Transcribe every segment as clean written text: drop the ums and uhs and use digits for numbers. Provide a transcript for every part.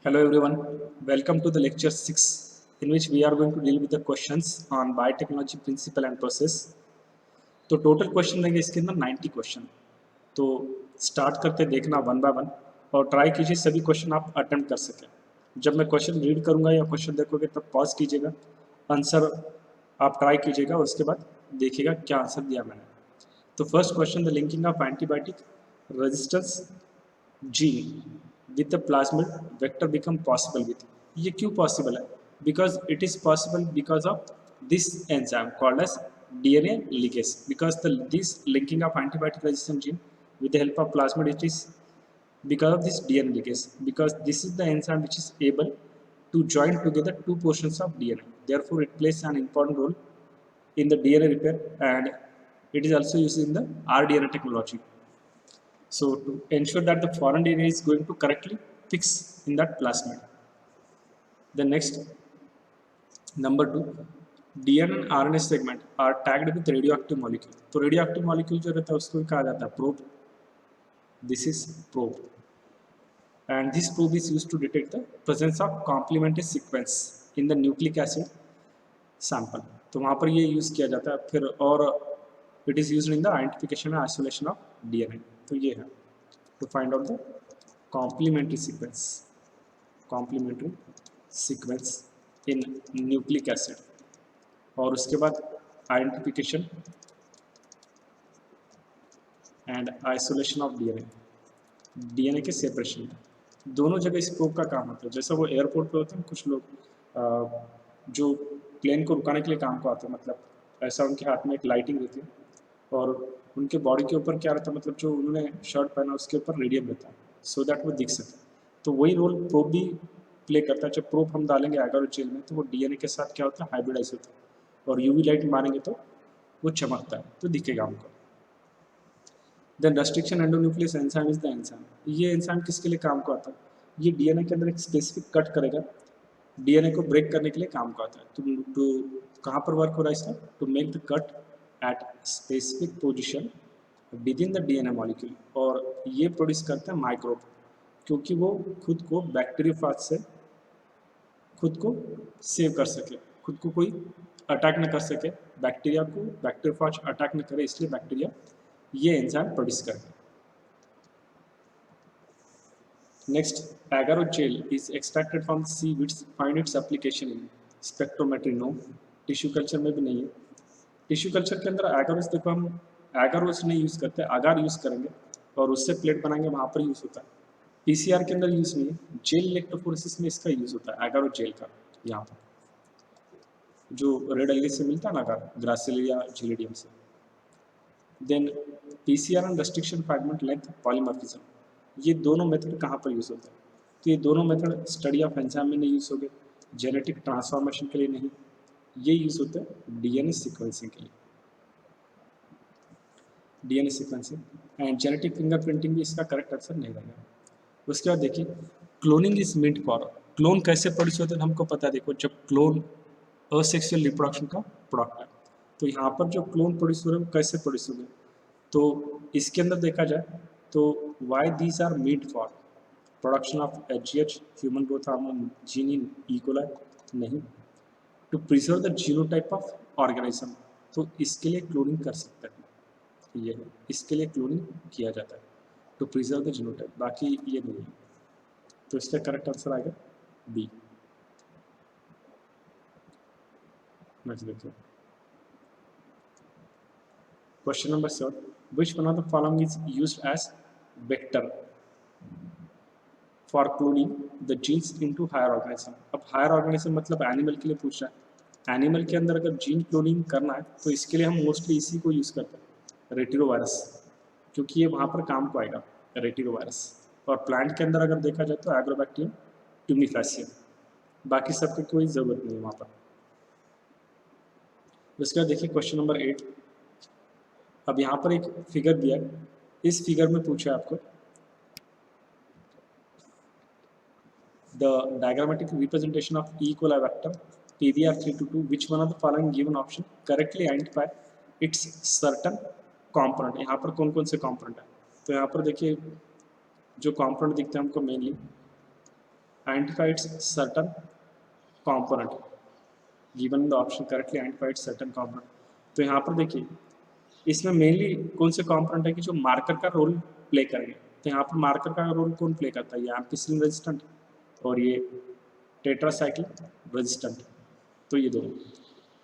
Hello everyone, welcome to the lecture 6 in which we are going to deal with the questions on biotechnology principle and process. तो total question रहेंगे इसके अंदर 90 question. तो start करते देखना one by one और try कीजिए सभी क्वेश्चन आप अटेम्प्ट कर सकें। जब मैं क्वेश्चन रीड करूंगा या क्वेश्चन देखोगे तब पॉज कीजिएगा, आंसर आप ट्राई कीजिएगा, उसके बाद देखिएगा क्या आंसर दिया मैंने। तो first question, the linking of antibiotic resistance gene with the plasmid vector become possible with, ये क्यों पॉसिबल है? Because it is possible because of this enzyme called as DNA ligase. Because this linking of antibiotic resistant gene with the help of plasmid, it is because of this DNA ligase, because this is the enzyme which is able to join together two portions of DNA. Therefore it plays an important role in the DNA repair, and it is also used in the rDNA technology. So to ensure that the foreign DNA is going to correctly fix in that plasmid. The next, number 2, DNA and RNA segment are tagged with radioactive molecule. तो radioactive molecule जो रहता है उसको कहा जाता है probe. This is probe, and this probe is used to detect the presence of complementary sequence in the nucleic acid sample. तो वहाँ पर ये यूज़ किया जाता है फिर, और it is used in the identification and isolation of DNA. तो ये है to find out the complementary sequence in nucleic acid, और उसके बाद identification and isolation of DNA के सेपरेशन। दोनों जगह इस प्रोब का काम होता है। जैसा वो एयरपोर्ट पे होते हैं कुछ लोग जो प्लेन को रुकाने के लिए काम को आते हैं, मतलब ऐसा उनके हाथ में एक लाइटिंग रहती है और उनके बॉडी के ऊपर क्या रहता है, मतलब जो उन्होंने शर्ट पहना उसके ऊपर रेडियम रहता है सो दैट वो दिख सके। तो वही रोल प्रोब भी प्ले करता है। जब प्रोब हम डालेंगे एगर जेल में तो वो डीएनए के साथ क्या होता है, हाइब्रिडाइज होता है, और यूवी लाइट मारेंगे तो वो चमकता है, तो दिखेगा हमको। Then restriction endonuclease enzyme is the enzyme. ये एंजाइम किसके लिए काम को आता है? ये डीएनए के अंदर एक स्पेसिफिक कट करेगा, डीएनए को ब्रेक करने के लिए काम को आता है। तो कहाँ पर वर्क हो रहा है इसका? To make the cut at specific position within the DNA molecule, और ये प्रोड्यूस करते हैं माइक्रोब, क्योंकि वो खुद को बैक्टीरियोफाज से खुद को सेव कर सके, खुद को कोई अटैक न कर सके, बैक्टीरिया को बैक्टीरियोफाज अटैक न करे, इसलिए बैक्टीरिया ये एंजाइम प्रोड्यूस करते हैं। Next, agarose gel is extracted from sea which find its application in spectrometry. No, tissue culture में भी नहीं है। टिश्यू कल्चर के अंदर एगारोज, देखो हम एगारोज नहीं यूज़ करते, अगार यूज़ करेंगे और उससे प्लेट बनाएंगे, वहाँ पर यूज़ होता है। पीसीआर के अंदर यूज़ नहीं है। जेल इलेक्ट्रोफोरेसिस में इसका यूज़ होता है, एगारो जेल का। यहाँ पर जो रेड एल्गी से मिलता है ना अगार, ग्रासिलिया झिलिडियम से। Then PCR and restriction fragment length polymorphism, ये दोनों मेथड कहाँ पर यूज़ होते हैं? तो ये दोनों मेथड स्टडी ऑफ एंजाइम में नहीं यूज़ हो गए, जेनेटिक ट्रांसफॉर्मेशन के लिए नहीं, ये यूज़ होते हैं डीएनए सीक्वेंसिंग के लिए, DNA sequencing and genetic fingerprinting भी इसका करेक्ट आंसर नहीं रहेगा। उसके बाद देखिए, cloning is meant for, clone कैसे प्रोड्यूस होते हैं हमको पता है। देखो जब क्लोन असेक्सुअल रिप्रोडक्शन का प्रोडक्ट है, तो यहाँ पर जो क्लोन प्रोड्यूस हो रहे हैं वो कैसे प्रोड्यूस हो गए? तो इसके अंदर देखा जाए तो why these are meet for production of HGH, human growth hormone gene in E coli, नहीं। To preserve the genotype of organism, तो इसके लिए क्लोनिंग कर सकते हैं, ये इसके लिए क्लोनिंग किया जाता है टू प्रिजर्व द जीनोटाइप, बाकी ये नहीं है। तो इसका करेक्ट आंसर आएगा बी। नेक्स्ट देखिए, question number 7, which one of the following is used as vector for cloning the genes into higher organism. अब हायर ऑर्गेनिज्म मतलब एनिमल के लिए पूछ रहा है। एनिमल के अंदर अगर जीन क्लोनिंग करना है तो इसके लिए हम मोस्टली इसी को यूज़ करते हैं, रेटिरोवायरस, क्योंकि ये वहाँ पर काम को आएगा, रेटिरोवायरस। और प्लांट के अंदर अगर देखा जाए तो एग्रोबैक्टीरियम ट्यूमिफेसियम, बाकी सबकी कोई ज़रूरत नहीं है वहाँ पर। उसके बाद देखिए क्वेश्चन नंबर 8, अब यहाँ पर एक फिगर दिया है, इस फिगर में पूछा है आपको the diagrammatic representation of E. coli vector PBR322, which one of the following given option correctly identify its certain component। यहाँ पर कौन कौन से component है? तो यहाँ पर देखिए जो component दिखते हैं हमको mainly identify its certain component, given the option correctly identify its certain component. तो यहाँ पर देखिए इसमें मेनली कौन से कंपोनेंट है कि जो मार्कर का रोल प्ले करेंगे। तो यहाँ पर मार्कर का रोल कौन प्ले करता है, ये एम्पिसिलिन रेजिस्टेंट और ये टेट्रासाइक्लिन रेजिस्टेंट, तो ये दोनों।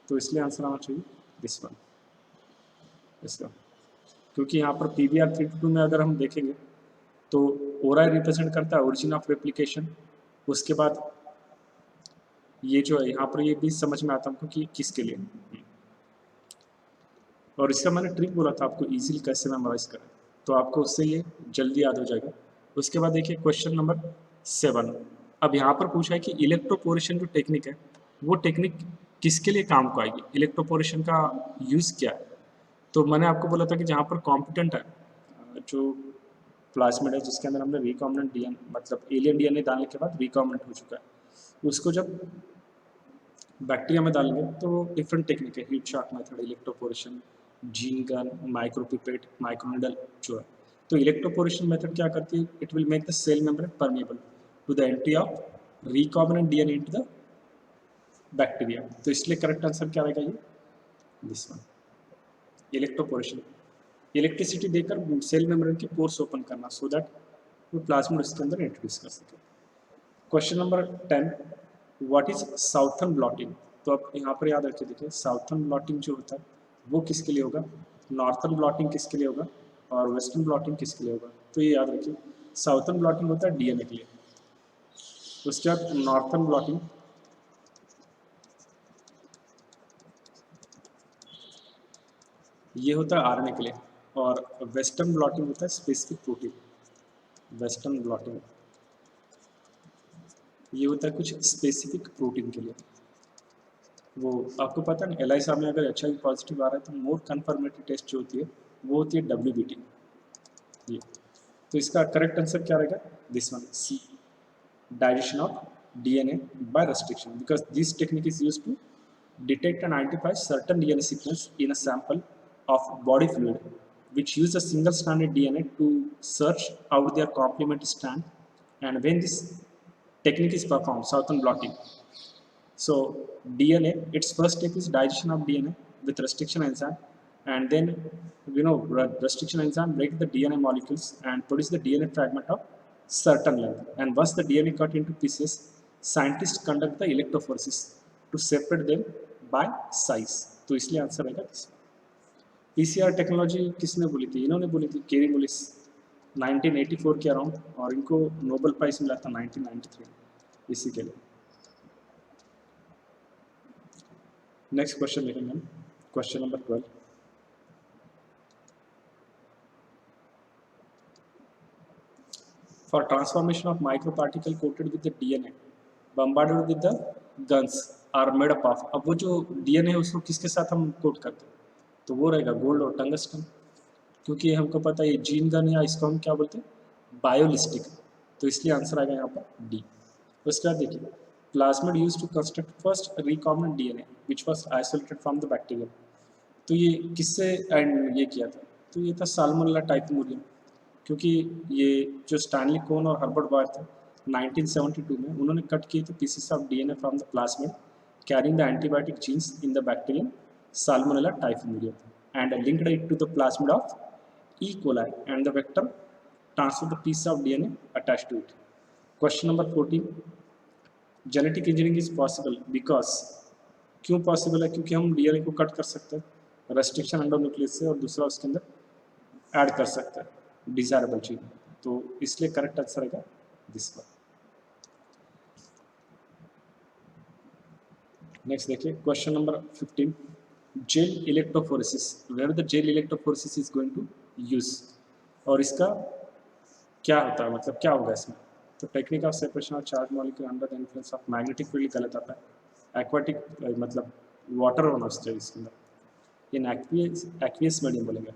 तो इसलिए आंसर आना चाहिए दिस वन इसका, क्योंकि यहाँ पर PBR 322 में अगर हम देखेंगे तो ओरा रिप्रेजेंट करता है ओरिजिन ऑफ रेप्लिकेशन। उसके बाद ये जो है यहाँ पर ये भी समझ में आता हमको कि किसके लिए, और इसका मैंने ट्रिक बोला था आपको इजीली कैसे मेमोराइज करें, तो आपको उससे ये जल्दी याद हो जाएगा। उसके बाद देखिए क्वेश्चन नंबर 7। अब यहाँ पर पूछा है कि इलेक्ट्रोपोरेशन जो टेक्निक है वो टेक्निक किसके लिए काम को आएगी, इलेक्ट्रोपोरेशन का यूज़ क्या है। तो मैंने आपको बोला था कि जहाँ पर कॉम्पिटेंट है जो प्लाज्मिड है जिसके अंदर हमने रिकॉम्बिनेंट DNA मतलब एलियन DNA डालने के बाद रिकॉम्बिनेंट हो चुका है, उसको जब बैक्टीरिया में डालेंगे तो डिफरेंट टेक्निक है, heat shock method, electroporation, gene gun, micropipette, microneedle जो है। तो इलेक्ट्रोपोरेशन मेथड क्या करती है, it will make the cell membrane permeable to the entry of recombinant DNA into the bacteria. तो इसलिए करेक्ट आंसर क्या रहेगा, ये दिस वन इलेक्ट्रोपोरेशन। इलेक्ट्रिसिटी देकर सेल मेम्ब्रेन के पोर्स ओपन करना सो दैट वो प्लाज्मिड उसके अंदर इंट्रोड्यूस कर सके। Question number 10, what is southern blotting. तो अब यहाँ पर याद रखिए, देखिए साउथर्न ब्लॉटिंग जो होता है वो किसके लिए होगा, नॉर्थर्न ब्लॉटिंग किसके लिए होगा और वेस्टर्न ब्लॉटिंग किसके लिए होगा। तो ये याद रखिए, साउथर्न ब्लॉटिंग होता है DNA के लिए, उसके बाद नॉर्थर्न ब्लॉटिंग ये होता है RNA के लिए, और वेस्टर्न ब्लॉटिंग होता है स्पेसिफिक प्रोटीन। वेस्टर्न ब्लॉटिंग ये होता है कुछ स्पेसिफिक प्रोटीन के लिए। वो आपको पता है ELISA में अगर HIV पॉजिटिव आ रहा है तो मोर कन्फर्मेटरी टेस्ट जो होती है वो होती है WBT। ये तो इसका करेक्ट आंसर क्या रहेगा, this one C, digestion of DNA by restriction, because this technique is used to detect and identify certain DNA sequence in a sample of body fluid, which use a single stranded DNA to search out their complementary strand. And when this technique is performed, Southern blotting. So DNA, its first step is digestion of DNA with restriction enzyme, and then restriction enzyme break the DNA molecules and produce the DNA fragment of certain length. And once the DNA cut into pieces, scientists conduct the electrophoresis to separate them by size. तो इसलिए answer रहेगा PCR technology किसने बोली थी, इन्होंने बोली थी, केरी मुलिस 1984 के अराउंड, और इनको नोबेल प्राइज मिला था 1993 इसी के लिए। नेक्स्ट क्वेश्चन देखेंगे हम, question number 12। For transformation of microparticle coated with the DNA bombarded with the guns are made up of। अब वो जो DNA है उसको किसके साथ हम कोट करते हैं, तो वो रहेगा गोल्ड और टंगस्टन, क्योंकि हमको पता है ये जीन गन या इसको हम क्या बोलते हैं बायोलिस्टिक, तो इसलिए आंसर आएगा यहाँ पर D। उसके बाद देखिए, plasmid used to construct first recombinant DNA which was isolated from the bacteria. तो ये किससे एंड ये किया था, तो ये था साल्मोनेला टाइफिमुरियम, क्योंकि ये जो स्टैनली कोन और हर्बर्ट बायर थे 1972 में उन्होंने कट किए थे pieces of DNA from the plasmid carrying the antibiotic genes in the bacterium Salmonella typhimurium and linked it to the plasmid of E. coli, and the vector transferred the piece of DNA attached to it. Question number 14, genetic engineering is possible because, क्यों possible है, क्योंकि हम DNA को cut कर सकते हैं restriction endonuclease से और दूसरा उसके अंदर ऐड कर सकते हैं डिजायरेबल चीज, तो इसलिए करेक्ट आंसर रहेगा दिस वन। नेक्स्ट देखिए question number 15, gel electrophoresis, where the gel electrophoresis is going to use, और इसका क्या होता है, मतलब क्या होगा इसमें। तो technique of separation of charge molecule under the influence of magnetic field गलत आता है, एक्वाटिक मतलब वाटर होना चाहिए इसके अंदर, इन एक्वियस मीडियम बोलेंगे।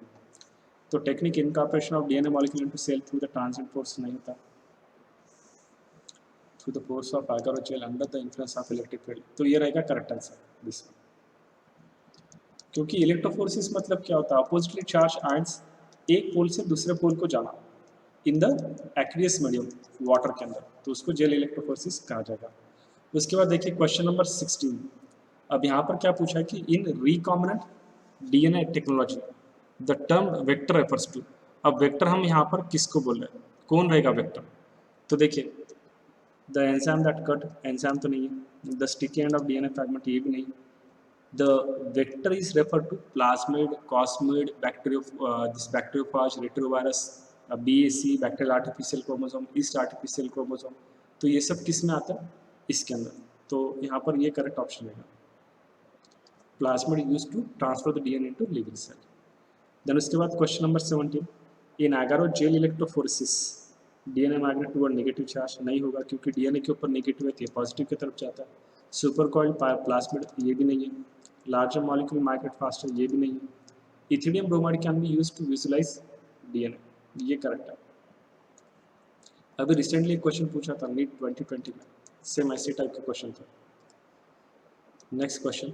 तो technique incorporation of DNA molecule into cell through the transit force नहीं होता, through the force of agar और gel under the influence of electric field, तो ये रहेगा करेक्ट आंसर दिस वन। क्योंकि इलेक्ट्रोफोरेसिस मतलब क्या होता है, अपोजिटली चार्ज आयंस एक पोल से दूसरे पोल को जाना, in the aqueous medium, water के अंदर, तो उसको जेल इलेक्ट्रोफोरेसिस कहा जाएगा। उसके बाद देखिए क्वेश्चन नंबर 16। अब यहाँ पर क्या पूछा है कि in recombinant DNA technology the term vector refers to. अब वेक्टर हम यहाँ पर किसको बोल रहे हैं, कौन रहेगा वेक्टर? तो देखिए the enzyme that cut, enzyme तो नहीं है, the sticky end of DNA fragment ये भी नहीं, the vector is refer to plasmid, cosmid, this bacteriophage, retrovirus, BAC, bacterial artificial chromosome, yeast artificial chromosome, तो ये सब किस में आता है, इसके अंदर। तो यहाँ पर ये करेक्ट ऑप्शन रहेगा, plasmid use to transfer the DNA to living cell. Then उसके बाद question number 17, in agarose gel electrophoresis DNA magnet toward negative charge, नहीं होगा क्योंकि डीएनए के ऊपर नेगेटिव है, पॉजिटिव की तरफ जाता है। सुपर कॉइल प्लाज्मिड ये भी नहीं है, लार्जर मॉलिक्यूल माइग्रेट फास्टर ये भी नहीं है, ethidium bromide can be used to visualise DNA, ये करेक्ट है। अभी रिसेंटली एक क्वेश्चन पूछा था नीट 2020 में, सेम ऐसे टाइप का क्वेश्चन था। Next question,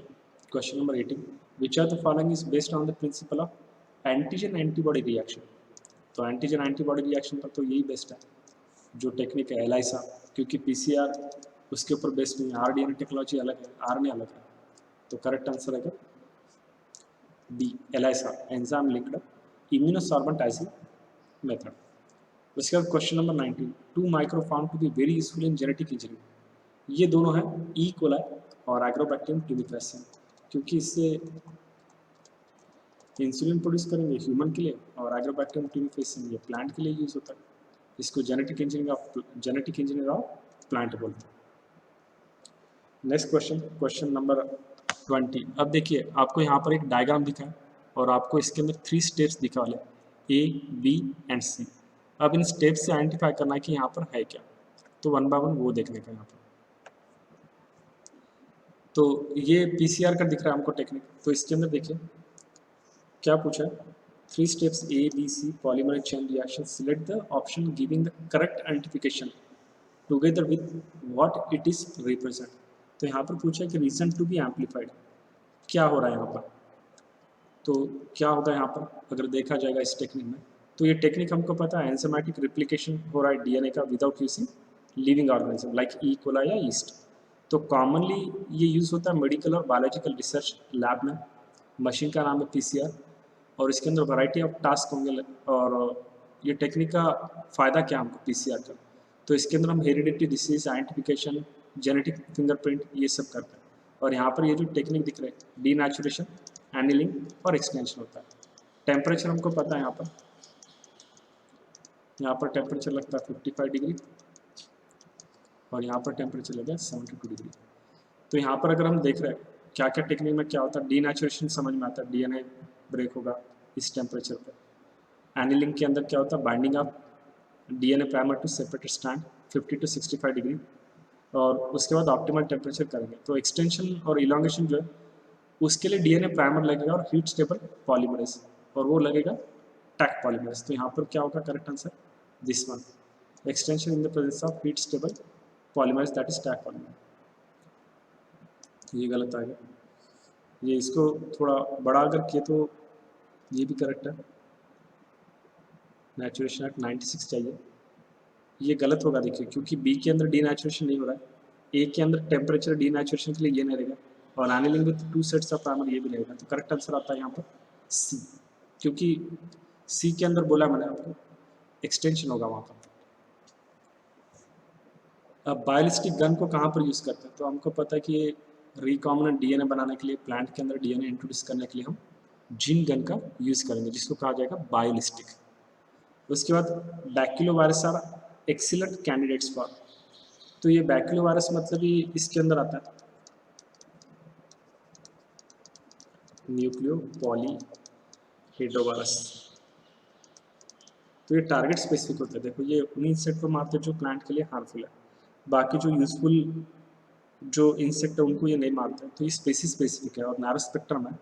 question number 18, which are the following is based on the principle of antigen antibody reaction. तो एंटीजन एंटीबॉडी रिएक्शन पर तो यही बेस्ट है, जो टेक्निक है एलाइसा, क्योंकि पीसीआर उसके ऊपर बेस्ड नहीं है, आरडीएनए टेक्नोलॉजी अलग है, आरएनए अलग है, तो करेक्ट आंसर है B ELISA, enzyme linked immunosorbent assay method. उसके बाद question number 19, two micro found to be very useful in genetic engineering. ये दोनों हैं ई कोलाई और एग्रोबैक्टीरियम ट्यूबिफेसियम, क्योंकि इससे इंसुलिन प्रोड्यूस करेंगे ह्यूमन के लिए, और एग्रोबैक्टीरियम ट्यूबिफेसियम ये प्लांट के लिए यूज होता है। इसको जेनेटिक इंजीनियर ऑफ प्लांट बोलते हैं। Next question, question number 20। अब देखिए आपको यहाँ पर एक डायग्राम दिखा है और आपको इसके अंदर 3 स्टेप्स दिखा वाले, ए, बी एंड सी। अब इन स्टेप्स से आइडेंटिफाई करना है कि यहाँ पर है क्या, तो 1 बाय 1 वो देखने का यहाँ पर। तो ये पीसीआर का दिख रहा है हमको टेक्निक, तो इसके अंदर देखिए क्या पूछा है, 3 steps A, B, C polymerase chain reaction, select the option giving the correct identification together with what it is represent। तो यहाँ पर पूछा है कि रीजन टू बी एम्पलीफाइड, क्या हो रहा है यहाँ पर, तो क्या होता है यहाँ पर अगर देखा जाएगा इस टेक्निक में, तो ये टेक्निक हमको पता है एंजाइमेटिक रिप्लिकेशन हो रहा है डीएनए का without using living organism like E coli या ईस्ट। तो कॉमनली ये यूज़ होता है मेडिकल और बायोलॉजिकल रिसर्च लैब में, मशीन का नाम है पीसीआर, और इसके अंदर वैरायटी ऑफ टास्क होंगे। और ये टेक्निक का फ़ायदा क्या हमको पीसीआर का, तो इसके अंदर हम heredity disease identification, genetic fingerprint ये सब करते हैं। और यहाँ पर ये जो टेक्निक दिख रहे हैं डीनेचुरेशन, एनिलिंग और एक्सपेंशन होता है। टेम्परेचर हमको पता है, यहाँ पर टेम्परेचर लगता है 55 डिग्री और यहाँ पर टेम्परेचर लगा 72 डिग्री। तो यहाँ पर अगर हम देख रहे हैं क्या क्या टेक्निक में क्या होता है, डीनेचुरेशन समझ में आता है, डीएनए ब्रेक होगा इस टेम्परेचर पर। एनिलिंग के अंदर क्या होता है, binding of DNA primer to separated strand 50 to 65 degree, और उसके बाद ऑप्टिमल टेम्परेचर करेंगे। तो एक्सटेंशन और इलांगेशन जो है उसके लिए डीएनए प्राइमर लगेगा और हीट स्टेबल पॉलीमरेज, और वो लगेगा टैक पॉलीमरेज। तो यहाँ पर क्या होगा correct answer, this one, extension in the presence of heat stable polymerase that is Taq polymerase. ये गलत आ गया, ये इसको थोड़ा बड़ा अगर किए तो ये भी करेक्ट है, नेचुरेशन एट 96 चाहिए, ये गलत होगा देखिए, क्योंकि बी के अंदर डीनेचुरेशन नहीं हो रहा है, ए के अंदर टेम्परेचर डीनेचुरेशन के लिए ये नहीं रहेगा, और annealing with 2 sets of primer ये भी रहेगा। तो करेक्ट आंसर आता है यहाँ पर सी, क्योंकि सी के अंदर बोला मैंने आपको एक्सटेंशन होगा वहाँ पर। अब बायोलिस्टिक गन को कहाँ पर यूज़ करते हैं, तो हमको पता है कि ये रिकॉम्बिनेंट डीएनए बनाने के लिए, प्लांट के अंदर डीएनए इंट्रोड्यूस करने के लिए हम जीन गन का यूज़ करेंगे, जिसको कहा जाएगा बायोलिस्टिक। उसके बाद baculovirus are excellent candidates for, तो ये बैक्यूलोवायरस मतलब ही इसके अंदर आता है न्यूक्लियो पॉलीहेड्रोवायरस। तो ये टारगेट स्पेसिफिक होता है, देखो ये उन्हीं इंसेक्ट को मारते हैं जो प्लांट के लिए हार्मफुल है, बाकी जो यूजफुल जो इंसेक्ट है उनको ये नहीं मारते हैं। तो ये स्पेसिस स्पेसिफिक है और नैरो स्पेक्ट्रम है,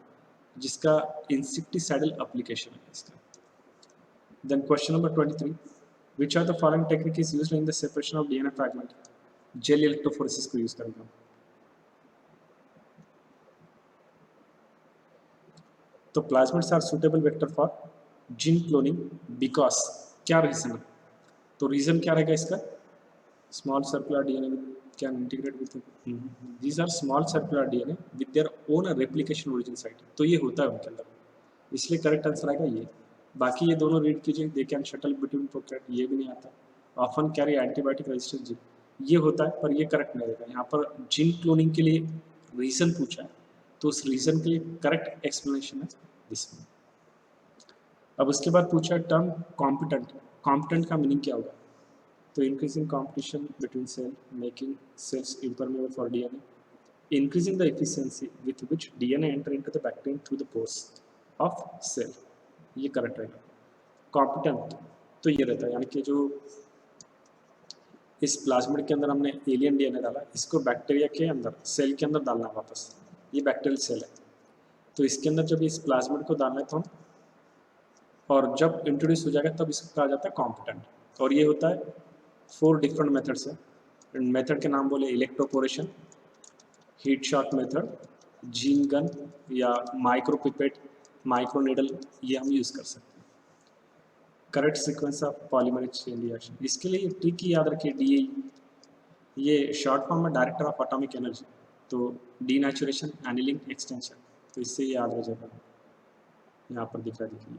जिसका इंसेक्टिसाइडल एप्लीकेशन है इसका। Then question number 23, which are the following technique is used in the separation of DNA fragment, gel electrophoresis को यूज करेंगे। तो plasmids are suitable vector for gene cloning because, क्या reason है, तो रीजन क्या रहेगा इसका, small circular DNA can integrate with, these are small circular DNA with their own replication origin site, तो ये होता है उनके अंदर, इसलिए करेक्ट आंसर आएगा ये। बाकी ये दोनों रीड कीजिए, they can shuttle between prokaryote, ये भी नहीं आता। Often carry antibiotic resistance gene, ये होता है पर ये करेक्ट नहीं रहेगा। यहाँ पर जीन क्लोनिंग के लिए रीजन पूछा है, तो उस रीजन के लिए करेक्ट एक्सप्लेनेशन है दिस वन। अब उसके बाद पूछा टर्म कॉम्पिटेंट, कॉम्पिटेंट का मीनिंग क्या होगा, तो increasing competition between cell, making cells impermeable for DNA, increasing the efficiency with which DNA enter into the bacterium through the pores of cell, ये करेक्ट रहेगा। कॉम्पिटेंट तो ये रहता है, यानी कि जो इस प्लाज्मिड के अंदर हमने एलियन डीएनए डाला, इसको बैक्टीरिया के अंदर सेल के अंदर डालना है वापस, ये बैक्टीरियल सेल है, तो इसके अंदर जब इस प्लाज्मिड को डालना है तो हम, और जब इंट्रोड्यूस हो जाएगा तब इसको कहा जाता है कॉम्पिटेंट। और ये होता है 4 डिफरेंट मेथड्स है, मेथड के नाम बोले electroporation, heat shock method, gene gun या माइक्रोपिपेट, माइक्रोनीडल, ये हम यूज़ कर सकते हैं। Correct sequence of polymerase chain reaction, इसके लिए ट्रिक याद रखिए, डी, ये शॉर्ट फॉर्म में डायरेक्टर ऑफ एटॉमिक एनर्जी, तो डीनेचुरेशन, एनिलिंग, एक्सटेंशन, तो इससे याद हो जाएगा। यहाँ पर दिख रहा है, देखिए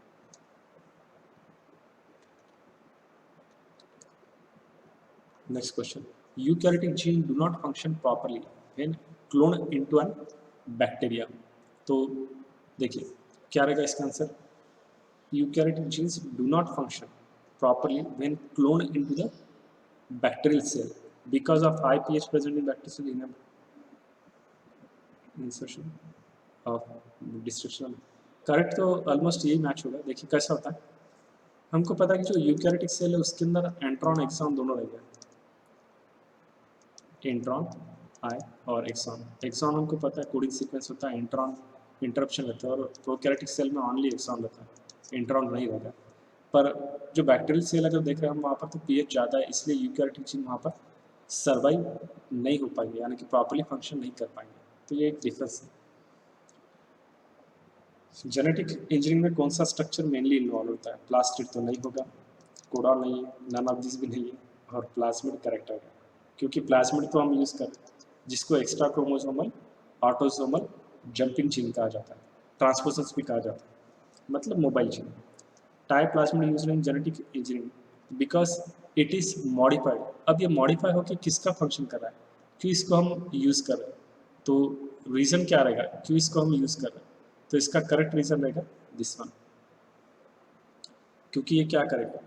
next question, eukaryotic gene do not function properly when clone into an bacteria, तो देखिए क्या रहेगा इसका answer, eukaryotic genes do not function properly when clone into the bacterial cell because of high pH present in bacterial cell in insertion of destruction. Correct, तो almost यही match होगा। देखिए कैसा होता है, हमको पता है कि जो यूकैरियोटिक सेल है उसके अंदर एंट्रॉन एक्सॉन दोनों रहेगा, इंट्रॉन आई और एक्सॉन। एक्सॉन हमको पता है कोडिंग सीक्वेंस होता है, इंट्रॉन इंटरप्शन रहता है, और प्रोकैरियोटिक सेल में ओनली एक्सॉन रहता है, इंट्रॉन नहीं रहेगा। पर जो बैक्टीरियल सेल अगर देख रहे हैं हम वहाँ पर, तो पीएच ज़्यादा है, इसलिए यूकैरियोटिक जीन वहाँ पर सर्वाइव नहीं हो पाएंगे, यानी कि प्रॉपर्ली फंक्शन नहीं कर पाएंगे, तो ये एक डिफरेंस है। जेनेटिक इंजीनियरिंग में कौन सा स्ट्रक्चर मेनली इन्वॉल्व होता है, प्लास्टिड तो नहीं होगा, कोडॉन नहीं है, नन ऑफ दिस भी नहीं है, और प्लाज्मिड करेक्ट होगा, क्योंकि प्लाज्मिड तो हम यूज़ कर जिसको extra chromosomal autosomal jumping gene कहा जाता है, ट्रांसपोसन्स भी कहा जाता है, मतलब mobile gene. Type plasmid use in genetic engineering because it is modified. अब ये मॉडिफाई होकर किसका फंक्शन कर रहा है, क्यों इसको हम यूज़ कर रहे हैं, तो रीज़न क्या रहेगा क्यों इसको हम यूज़ कर रहे हैं, तो इसका करेक्ट रीज़न रहेगा दिस वन, क्योंकि ये क्या करेगा,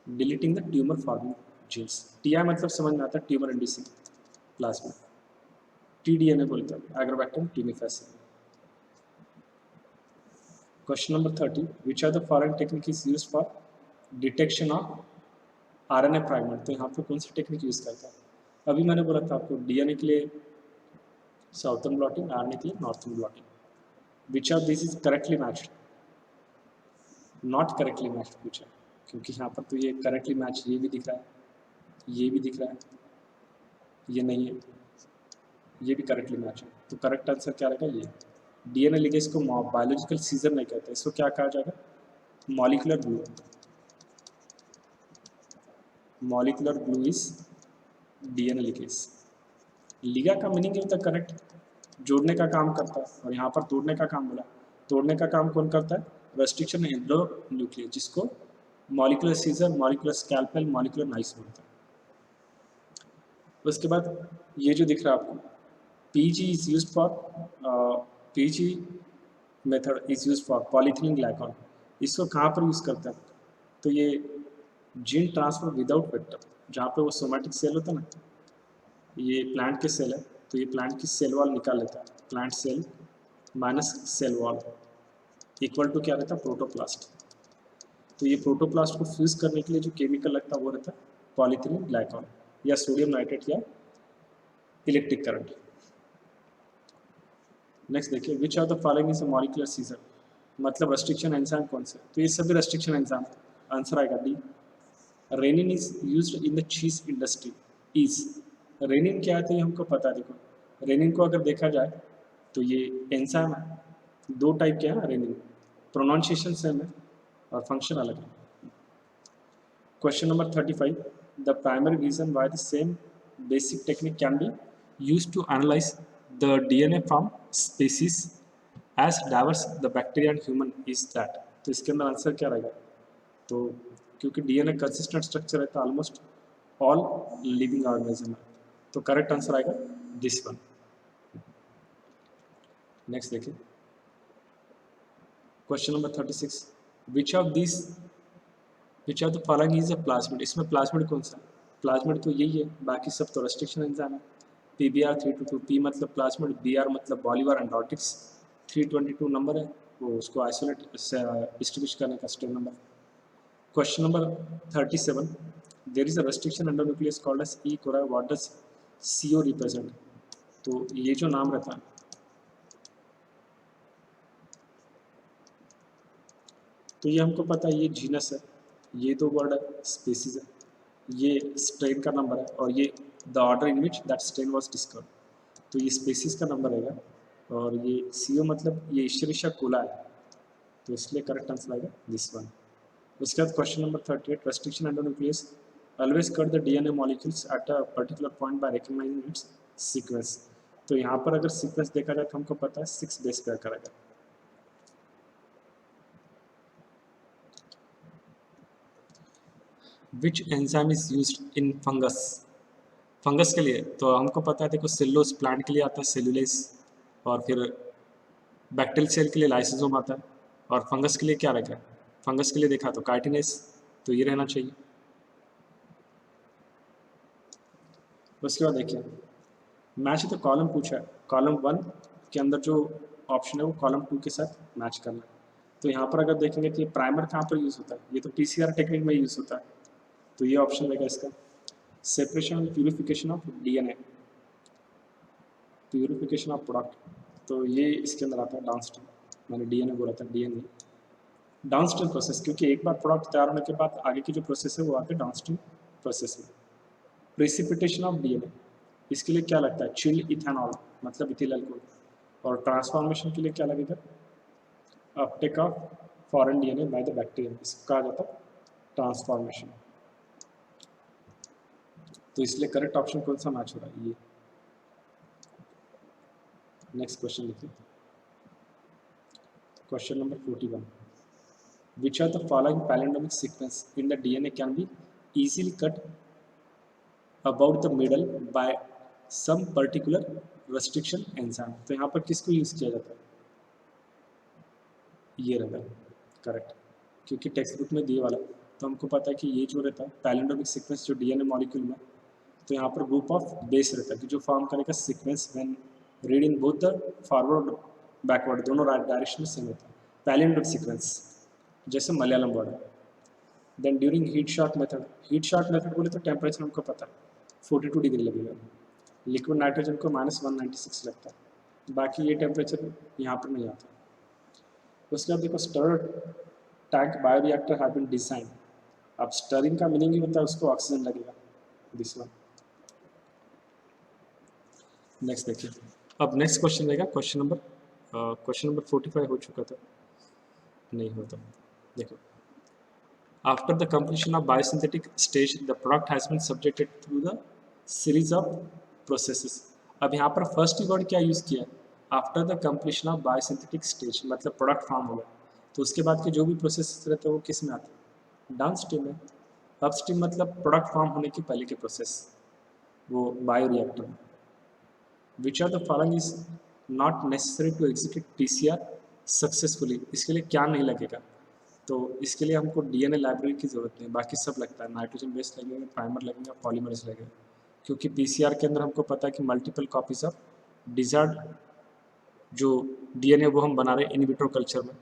deleting the tumour forming genes. T मतलब समझ में आता है ट्यूमर इंड्यूसिंग प्लाज्मा, टीडीएनए बोलते हैं Agrobacterium tumefaciens. Question number 30, which are the following technique is used for detection of RNA fragment, तो यहाँ पे कौन सी टेक्निक यूज़ करता है, अभी मैंने बोला था आपको डीएनए के लिए साउथर्न ब्लॉटिंग, आरएनए के लिए northern blotting. Which of this is correctly matched, not correctly matched पूछा, क्योंकि यहाँ पर तो ये करेक्टली मैच, ये भी दिख रहा है, ये भी दिख रहा है, ये नहीं है, ये भी करेक्टली मैच है, तो करेक्ट आंसर क्या रहेगा ये। डीएनए लिगेज को बायोलॉजिकल सीजर नहीं कहते, इसको क्या कहा जाएगा, molecular glue. Molecular glue is DNA ligase. लिगा का मीनिंग होता है कनेक्ट, जोड़ने का काम करता है, और यहाँ पर तोड़ने का काम बोला, तोड़ने का काम कौन करता है, रेस्ट्रिक्शन एंडोन्यूक्लियर, जिसको molecular scissor, molecular scalpel, molecular knife बोलते हैं। उसके बाद ये जो दिख रहा है आपको, PG is used for, PG method is used for polythene glycol, इसको कहाँ पर यूज़ करते हैं, तो ये जीन ट्रांसफर विदाउट वेक्टर, जहाँ पे वो सोमैटिक सेल होता है ना, ये प्लांट के सेल है, तो ये प्लांट की सेल वॉल निकाल लेता है, plant cell minus cell wall equal to क्या रहता है, प्रोटोप्लास्ट। तो ये प्रोटोप्लास्ट को फ्यूज करने के लिए जो केमिकल लगता है वो रहता है पॉलीथिलीन ग्लाइकॉल या सोडियम नाइट्रेट या इलेक्ट्रिक करंट। नेक्स्ट देखिए, which are the following is a molecular scissor, मतलब रेस्ट्रिक्शन एंजाइम कौन से, तो ये सभी रेस्ट्रिक्शन एंजाइम, आंसर आएगा D. Rennin is used in the cheese industry, is, rennin क्या है तो ये हमको पता है, देखो रेनिन को अगर देखा जाए तो ये एंजाइम है, दो टाइप के हैं रेनिन, प्रोनाउंसिएशन सेम है, और फंक्शन अलग है। Question number 35, the primary reason why the same basic technique can be use to analyse the DNA from species as diverse the bacteria and human is that. तो इसके अंदर answer क्या रहेगा? तो क्योंकि डीएनए कंसिस्टेंट स्ट्रक्चर है तो almost all living organism है, तो करेक्ट आंसर आएगा दिस वन। नेक्स्ट देखिए question number 36, which of the following is a plasmid. इसमें प्लाज्मिड कौन सा है? प्लाज्मिड तो यही है, बाकी सब तो रेस्ट्रिक्शन एंजाइम है। PBr 322, P मतलब प्लाज्मिड, BR मतलब बॉलीवार एंडोटिक्स, 322 नंबर है, वो उसको आइसोलेट डिस्ट्रीब्यूट करने का step number. Question number 37, there is a restriction endonuclease called as E cora, what does CO represent. तो ये जो नाम रहता है, तो ये हमको पता है, ये जीनस है, ये तो वर्ड है, स्पीसीज है, ये स्ट्रेन का नंबर है, और ये the order in which that strain was discovered, तो ये स्पीसीज का नंबर रहेगा। और ये CO मतलब ये इश्चरिशा कोला है, तो इसलिए करेक्ट आंसर आएगा दिस वन। उसके बाद question number 38, restriction endonuclease always cut the DNA molecules at a particular point by recognising it's sequence. तो यहाँ पर अगर सीक्वेंस देखा जाए तो हमको पता है 6 बेस पेयर करेगा। Which enzyme is used in fungus. Fungus के लिए तो हमको पता है, देखो सेलुलोज प्लांट के लिए आता है सेलुलेज, और फिर बैक्टीरियल सेल के लिए लाइसोसोम आता है, और फंगस के लिए क्या रहेगा? फंगस के लिए देखा तो काइटिनेज, तो ये रहना चाहिए। उसके बाद देखिए मैच तो कॉलम पूछा है, कॉलम 1 के अंदर जो ऑप्शन है वो कॉलम 2 के साथ मैच करना है। तो यहाँ पर अगर देखेंगे तो ये प्राइमर कहाँ पर यूज़ होता है? ये तो PCR टेक्निक में यूज़ होता है, तो ये ऑप्शन रहेगा इसका, separation and purification of DNA, purification of product, तो ये इसके अंदर आता है डाउनस्ट्रीम। मैंने DNA बोला था, DNA डाउनस्ट्रीम प्रोसेस, क्योंकि एक बार प्रोडक्ट तैयार होने के बाद आगे की जो प्रोसेस है वो आते हैं डाउनस्ट्रीम प्रोसेस में। प्रेसिपिटेशन ऑफ DNA, इसके लिए क्या लगता है? चिल्ड इथेनॉल मतलब इथिल अल्कोहल। और ट्रांसफॉर्मेशन के लिए क्या लगेगा? Uptake of foreign DNA by the bacteria, इसको कहा जाता है ट्रांसफॉर्मेशन। तो इसलिए करेक्ट ऑप्शन कौन सा मैच हो रहा है? ये। नेक्स्ट क्वेश्चन देखिए, question number 41, which are the following palindromic sequence in the DNA can be easily cut about the middle by some particular restriction enzyme। तो यहाँ पर किसको यूज़ किया जाता है? ये रहता है करेक्ट, क्योंकि टेक्स्ट बुक में दिए वाला, तो हमको पता है कि ये जो रहता है पैलिंड्रोमिक सीक्वेंस जो DNA मॉलिक्यूल में, तो यहाँ पर ग्रुप ऑफ बेस रहता है कि जो फॉर्म करेगा sequence when read in both the forward backward दोनों डायरेक्शन में सेम होता है पैलिंड्रोमिक सीक्वेंस, जैसे मलयालम वर्ड है। Then during heat shot method बोले तो टेम्परेचर हमको पता है 42 डिग्री लगेगा, लिक्विड नाइट्रोजन को -196 लगता है, बाकी ये टेम्परेचर यहाँ पर नहीं आता। उसके बाद देखो stir tank bioreactor have been design, अब स्टरिंग का मीनिंग ही होता है उसको ऑक्सीजन लगेगा, दिस वन। नेक्स्ट देखिए, अब नेक्स्ट क्वेश्चन रहेगा क्वेश्चन नंबर 45 हो चुका था, नहीं होता। देखो, after the completion of biosynthetic stage the product has been subjected through the series of processes. अब यहाँ पर फर्स्ट वर्ड क्या यूज़ किया है? After the completion of biosynthetic stage, मतलब प्रोडक्ट फॉर्म हो गया, तो उसके बाद के जो भी प्रोसेस रहते हैं वो किस में आते हैं? डाउनस्ट्रीम में। अपस्ट्रीम मतलब प्रोडक्ट फॉर्म होने की पहले के प्रोसेस, वो बायोरिएक्टर में। Which are the following is not necessary to execute PCR successfully, इसके लिए क्या नहीं लगेगा? तो इसके लिए हमको DNA लाइब्रेरी की ज़रूरत नहीं, बाकी सब लगता है, नाइट्रोजन बेस लगेगा, प्राइमर लगेगा, पॉलीमरेज लगेगा, क्योंकि PCR के अंदर हमको पता है कि मल्टीपल कॉपीज ऑफ डिजायर्ड जो DNA वो हम बना रहे हैं इन विट्रो कल्चर में,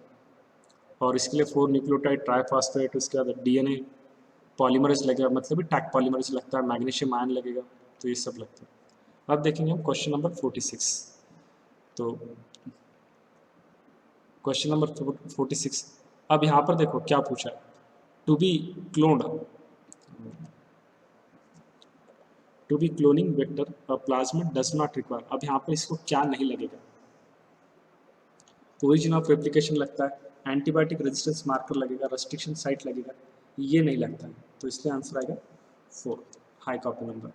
और इसके लिए 4 न्यूक्लियोटाइड ट्राइफॉस्फेट, उसके बाद DNA पॉलीमरेज लगेगा, मतलब टैक पॉलीमरेज लगता है, मैग्नीशियम आयन लगेगा, तो ये सब लगता है। अब देखेंगे हम क्वेश्चन नंबर 46। तो क्वेश्चन नंबर 46, अब यहाँ पर देखो क्या पूछा है, to be cloning vector plasmid does not require. अब यहाँ पर इसको क्या नहीं लगेगा? ओरिजिन ऑफ रेप्लिकेशन लगता है, एंटीबायोटिक रेजिस्टेंस मार्कर लगेगा, रेस्ट्रिक्शन साइट लगेगा, ये नहीं लगता है, तो इसलिए आंसर आएगा 4, हाई कॉपी नंबर।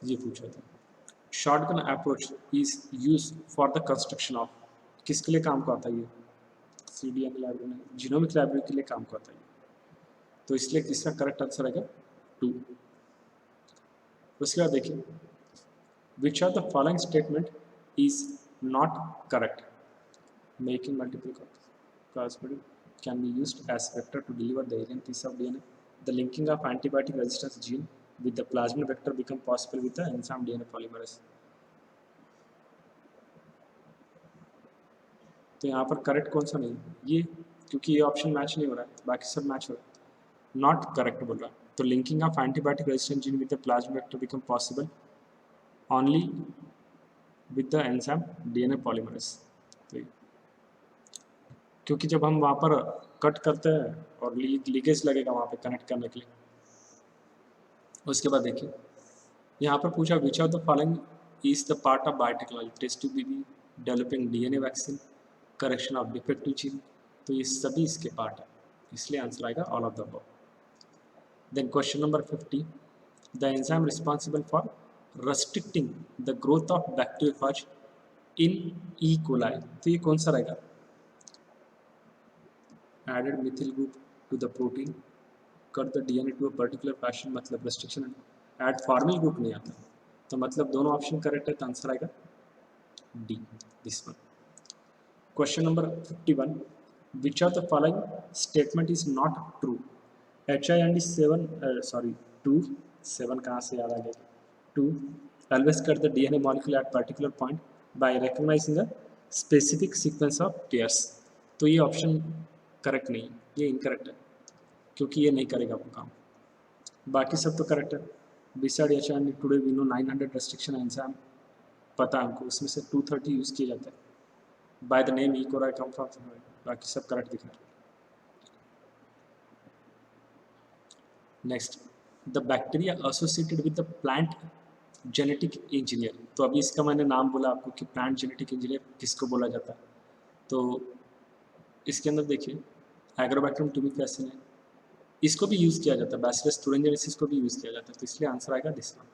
ये पूछा था। Shotgun approach is use for the construction of, किसके लिए काम को आता है ये? सीडीएन लाइब्रेरी में, जीनोमिक लाइब्रेरी के लिए काम को आता है, तो इसलिए इसका करेक्ट आंसर आएगा 2। उसके बाद देखिए, which are the following statement is not correct? Making multiple cosmetic can be used as vector to deliver the alien piece of DNA. The linking of antibiotic resistance gene with the plasmid vector become possible with the enzyme DNA polymerase. तो यहाँ पर correct कौन सा नहीं ये, क्योंकि ये option match नहीं हो रहा है, बाकी सब मैच हो रहा है। नॉट करेक्ट बोल रहा है, तो linking of antibiotic resistant gene with the plasma vector become possible only with the enzyme DNA polymerase. तो क्योंकि जब हम वहाँ पर कट करते हैं और लीकेज लगेगा वहाँ पे कनेक्ट करने के लिए। उसके बाद देखिए, यहाँ पर पूछा which of the following is the part of biotechnology? Test tube baby, developing DNA vaccine, correction of defective gene, तो ये सभी इसके पार्ट है, इसलिए आंसर आएगा all of the above. Then question number 50, the enzyme responsible for restricting the growth of bacteriophage in E coli, तो ये कौन सा रहेगा? added methyl group to the protein, cut the DNA to a particular fashion, मतलब restriction, add formyl group नहीं आता, तो मतलब दोनों ऑप्शन करेक्ट है, तो आंसर आएगा D, this one. Question number 51, which of the following statement is not true? HIND 7 कहाँ से याद आ गया? 2 always cut the DNA molecule at particular point by recognizing a specific sequence of pairs, तो ये option correct नहीं, ये incorrect है, क्योंकि ये नहीं करेगा आपको काम, बाकी सब तो करेक्ट है। Beside HIND today we know 900 restriction enzyme पता है हमको, उसमें से 230 यूज किया जाता है, by the name E coli come from, बाकी सब करेक्ट दिख रहा है। Next, the bacteria associated with the plant genetic engineer, तो अभी इसका मैंने नाम बोला आपको कि प्लांट जेनेटिक इंजीनियर किसको बोला जाता है, तो इसके अंदर देखिए एग्रोबैक्टीरियम ट्यूबिफेसिन है, इसको भी यूज़ किया जाता है, बैसिलस thuringiensis को भी यूज़ किया जाता है, तो इसलिए आंसर आएगा दिस वन,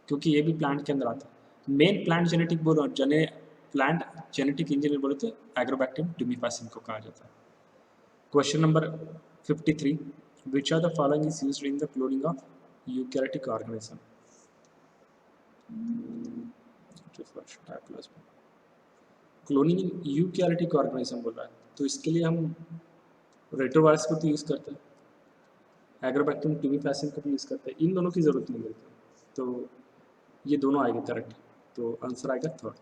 क्योंकि ये भी प्लांट के अंदर आता है। मेन प्लांट जेनेटिक बोलो, प्लांट जेनेटिक इंजीनियर बोले तो एग्रोबैक्टीरियम ट्यूबिफेसिन को कहा जाता है। Question number 53, which are the following is used in the cloning of eukaryotic organism? Cloning eukaryotic organism बोल रहा है, तो इसके लिए हम रेट्रोवायरस को तो यूज़ करते हैं, एग्रोबैक्टीरियम ट्यूबिफेसिन को भी यूज़ करते हैं, इन दोनों की ज़रूरत नहीं होती, तो ये दोनों आएंगे करेक्ट, तो आंसर आएगा 3rd।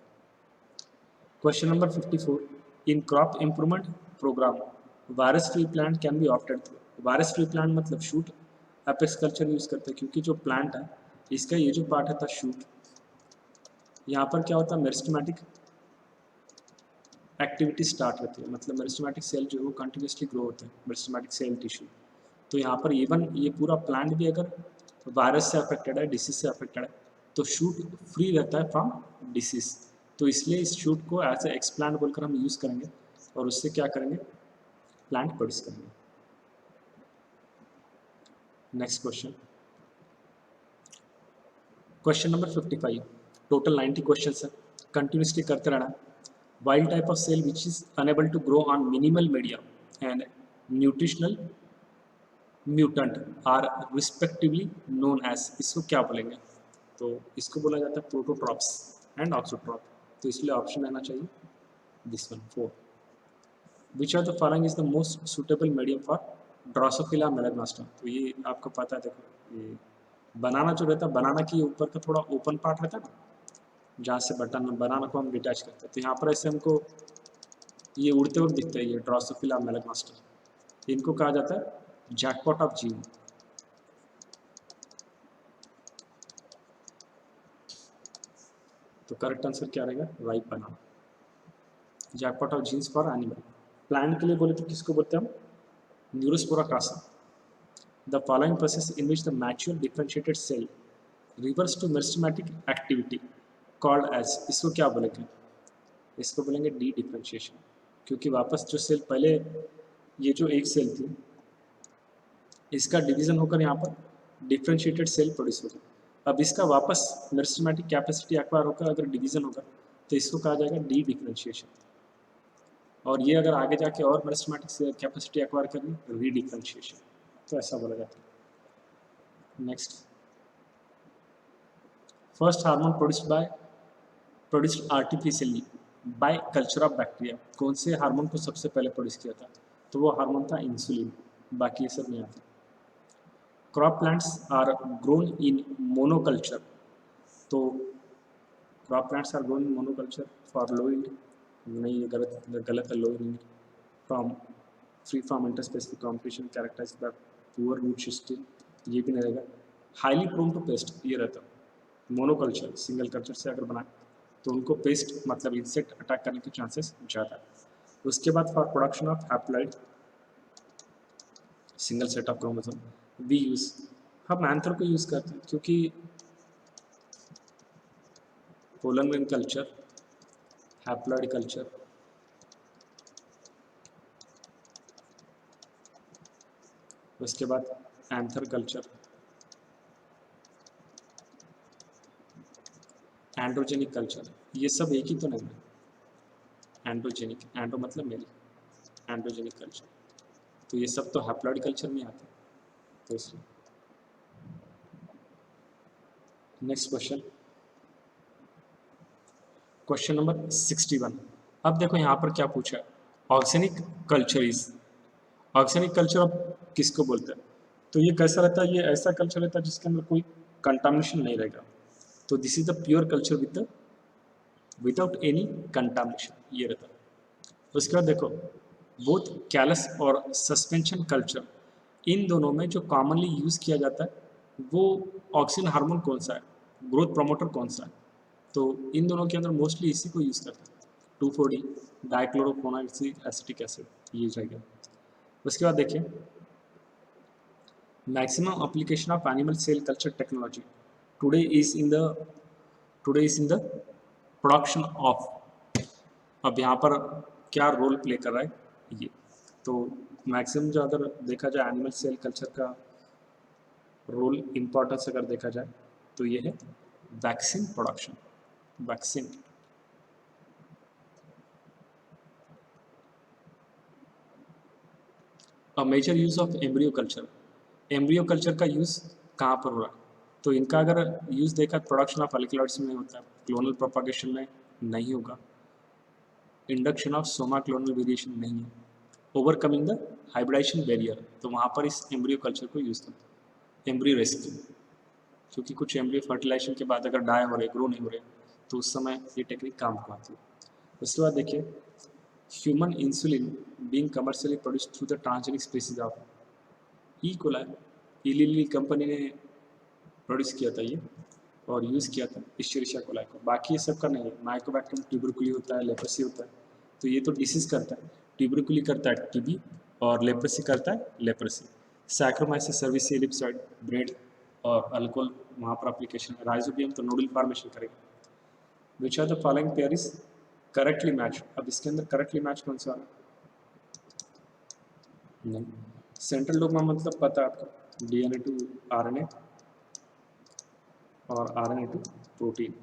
Question number 54, in crop improvement programme virus free plant can be opted through, virus free plant मतलब शूट एपेक्स कल्चर यूज़ करते हैं, क्योंकि जो प्लांट है इसका ये जो पार्ट है था शूट, यहाँ पर क्या होता है मेरिस्टेमेटिक एक्टिविटी स्टार्ट होती है, मतलब मेरिस्टेमेटिक सेल जो है वो कंटिन्यूसली ग्रो होते हैं, मेरिस्टेमेटिक सेल टिश्यू, तो यहाँ पर इवन ये पूरा प्लांट भी अगर वायरस से अफेक्टेड है, डिसीज से अफेक्टेड है, तो शूट फ्री रहता है फ्रॉम डिसीज, तो इसलिए इस शूट को एज ए एक्सप्लांट बोलकर हम यूज़ करेंगे और उससे क्या करेंगे, प्लांट प्रोड्यूस करेंगे। Next question, question number 55, total 90 question है, कंटिन्यूसली करते रहना। Wild type of cell which is unable to grow on minimal medium and nutritional mutant are respectively known as, इसको क्या बोलेंगे? तो इसको बोला जाता है प्रोटोट्रॉप्स एंड ऑक्सोट्रॉप, तो इसलिए ऑप्शन रहना चाहिए this one 4। Which are the following is the most suitable medium for Drosophila melanogaster, तो ये आपको पता है, देखो ये बनाना जो रहता है, बनाना के ऊपर का थोड़ा ओपन पार्ट रहता है ना, जहाँ से बटन बनाना को हम डिटैच करते हैं, तो यहाँ पर ऐसे हमको ये उड़ते हुए दिखता है, ये ड्रोसोफिला मेलनोस्टर्म, इनको कहा जाता है जैकपॉट ऑफ जीन, तो करेक्ट आंसर क्या रहेगा, ripe banana, jackpot of genes for animal. Plant के लिए बोले तो किसको बोलते हैं हम, neurospora crassa. The following process in which the mature differentiated cell reverse to meristematic activity called as, इसको क्या बोलेंगे, इसको बोलेंगे डी डिफ्रेंशिएशन, क्योंकि वापस जो सेल पहले ये जो एक सेल थी इसका डिवीजन होकर यहाँ पर डिफ्रेंशिएटेड सेल प्रोड्यूस होगा। अब इसका वापस मेरिस्टेमेटिक कैपेसिटी एक्वायर होकर अगर डिवीजन होगा तो इसको कहा जाएगा डी डिफ्रेंशिएशन, और ये अगर आगे जाके और मेरिस्टेमेटिक कैपेसिटी एक्वायर करेंगे तो री डिफ्रेंशिएशन, तो ऐसा बोला जाता है। Next, first hormone produced artificially by culture of bacteria, कौन से हार्मोन को सबसे पहले प्रोड्यूस किया था? तो वो हार्मोन था इंसुलिन, बाकी ये सब नहीं आता। Crop plants are grown in monoculture, तो crop plants are grown in monoculture for low yield, नहीं, ये गलत है। Low yield from free from interspecific competition characterized by poor root system, ये भी नहीं रहेगा। हाईली प्रोन टू पेस्ट, ये रहता मोनोकल्चर, सिंगल कल्चर से अगर बनाए तो उनको पेस्ट मतलब इंसेक्ट अटैक करने के चांसेस ज़्यादा है। उसके बाद for production of haploid single set of chromosome we use, हम एंथर को यूज़ करते हैं क्योंकि pollen ring culture, haploid culture, उसके बाद एंथर कल्चर, एंड्रोजेनिक कल्चर, ये सब एक ही तो नहीं है। एंड्रोजेनिक, एंड्रो मतलब मेल, एंड्रोजेनिक कल्चर, तो ये सब तो हैप्लॉइड कल्चर में आता है, तो इसलिए। Next question, question number 61। अब देखो यहाँ पर क्या पूछा है, organic culture is, organic culture अब किसको बोलते हैं? तो ये कैसा रहता है? ये ऐसा कल्चर रहता है जिसके अंदर कोई कंटामिनेशन नहीं रहेगा, तो this is the pure culture without any contamination, ये रहता है। उसके बाद देखो, बोथ कैलस और सस्पेंशन कल्चर, इन दोनों में जो कॉमनली यूज़ किया जाता है वो ऑक्सिन हार्मोन कौन सा है, ग्रोथ प्रमोटर कौन सा है? तो इन दोनों के अंदर मोस्टली इसी को यूज़ करते हैं, 2,4-D डाइक्लोरोफेनोक्सिक एसिटिक एसिड, ये रहेगा। उसके बाद देखिए, maximum application of animal cell culture technology today is in the production of, अब यहाँ पर क्या रोल प्ले कर रहा है ये, तो मैक्सिमम जो अगर देखा जाए एनिमल सेल कल्चर का रोल इम्पोर्टेंस अगर देखा जाए तो ये है vaccine production, vaccine. Major use of embryo culture, embryo culture का यूज़ कहाँ पर हो रहा है? तो इनका अगर यूज़ देखा प्रोडक्शन ऑफ अल्कलॉइड्स में होता है, क्लोनल प्रोपागेशन में नहीं होगा, induction of Soma clonal variation नहीं है, ओवरकमिंग द हाइब्रिडाइजेशन बैरियर, तो वहाँ पर इस एम्ब्रियो कल्चर को यूज़ करते हैं। एम्ब्रियो रेस्क्यू, क्योंकि कुछ एम्ब्रियो फर्टिलाइजेशन के बाद अगर डाई हो रहे, ग्रो नहीं हो रहे, तो उस समय ये टेक्निक काम को आती है। उसके बाद देखिए, human insulin being commercially produced through the transgenic species of E coli, इली कंपनी ने प्रोड्यूस किया था ये और यूज़ किया था इश्चेरिशिया कोलाई को, बाकी ये सब का नहीं है। माइकोबैक्टीरियम ट्यूबरकुली होता है, लेप्रेसी होता है, तो ये तो डिसीज करता है, ट्यूबरकुली करता है टीबी और लेप्रेसी करता है leprosy. Saccharomyces cerevisiae ellipsoid bread और अल्कोहल वहाँ पर एप्लीकेशन है। राइजोबियम तो नोडल फॉर्मेशन करेगा। Which are the following pair is correctly match, अब इसके अंदर करेक्टली मैच कौन सा है? नहीं, सेंट्रल डोग्मा मतलब पता है आपको, डीएनए टू आरएनए और आरएनए टू प्रोटीन,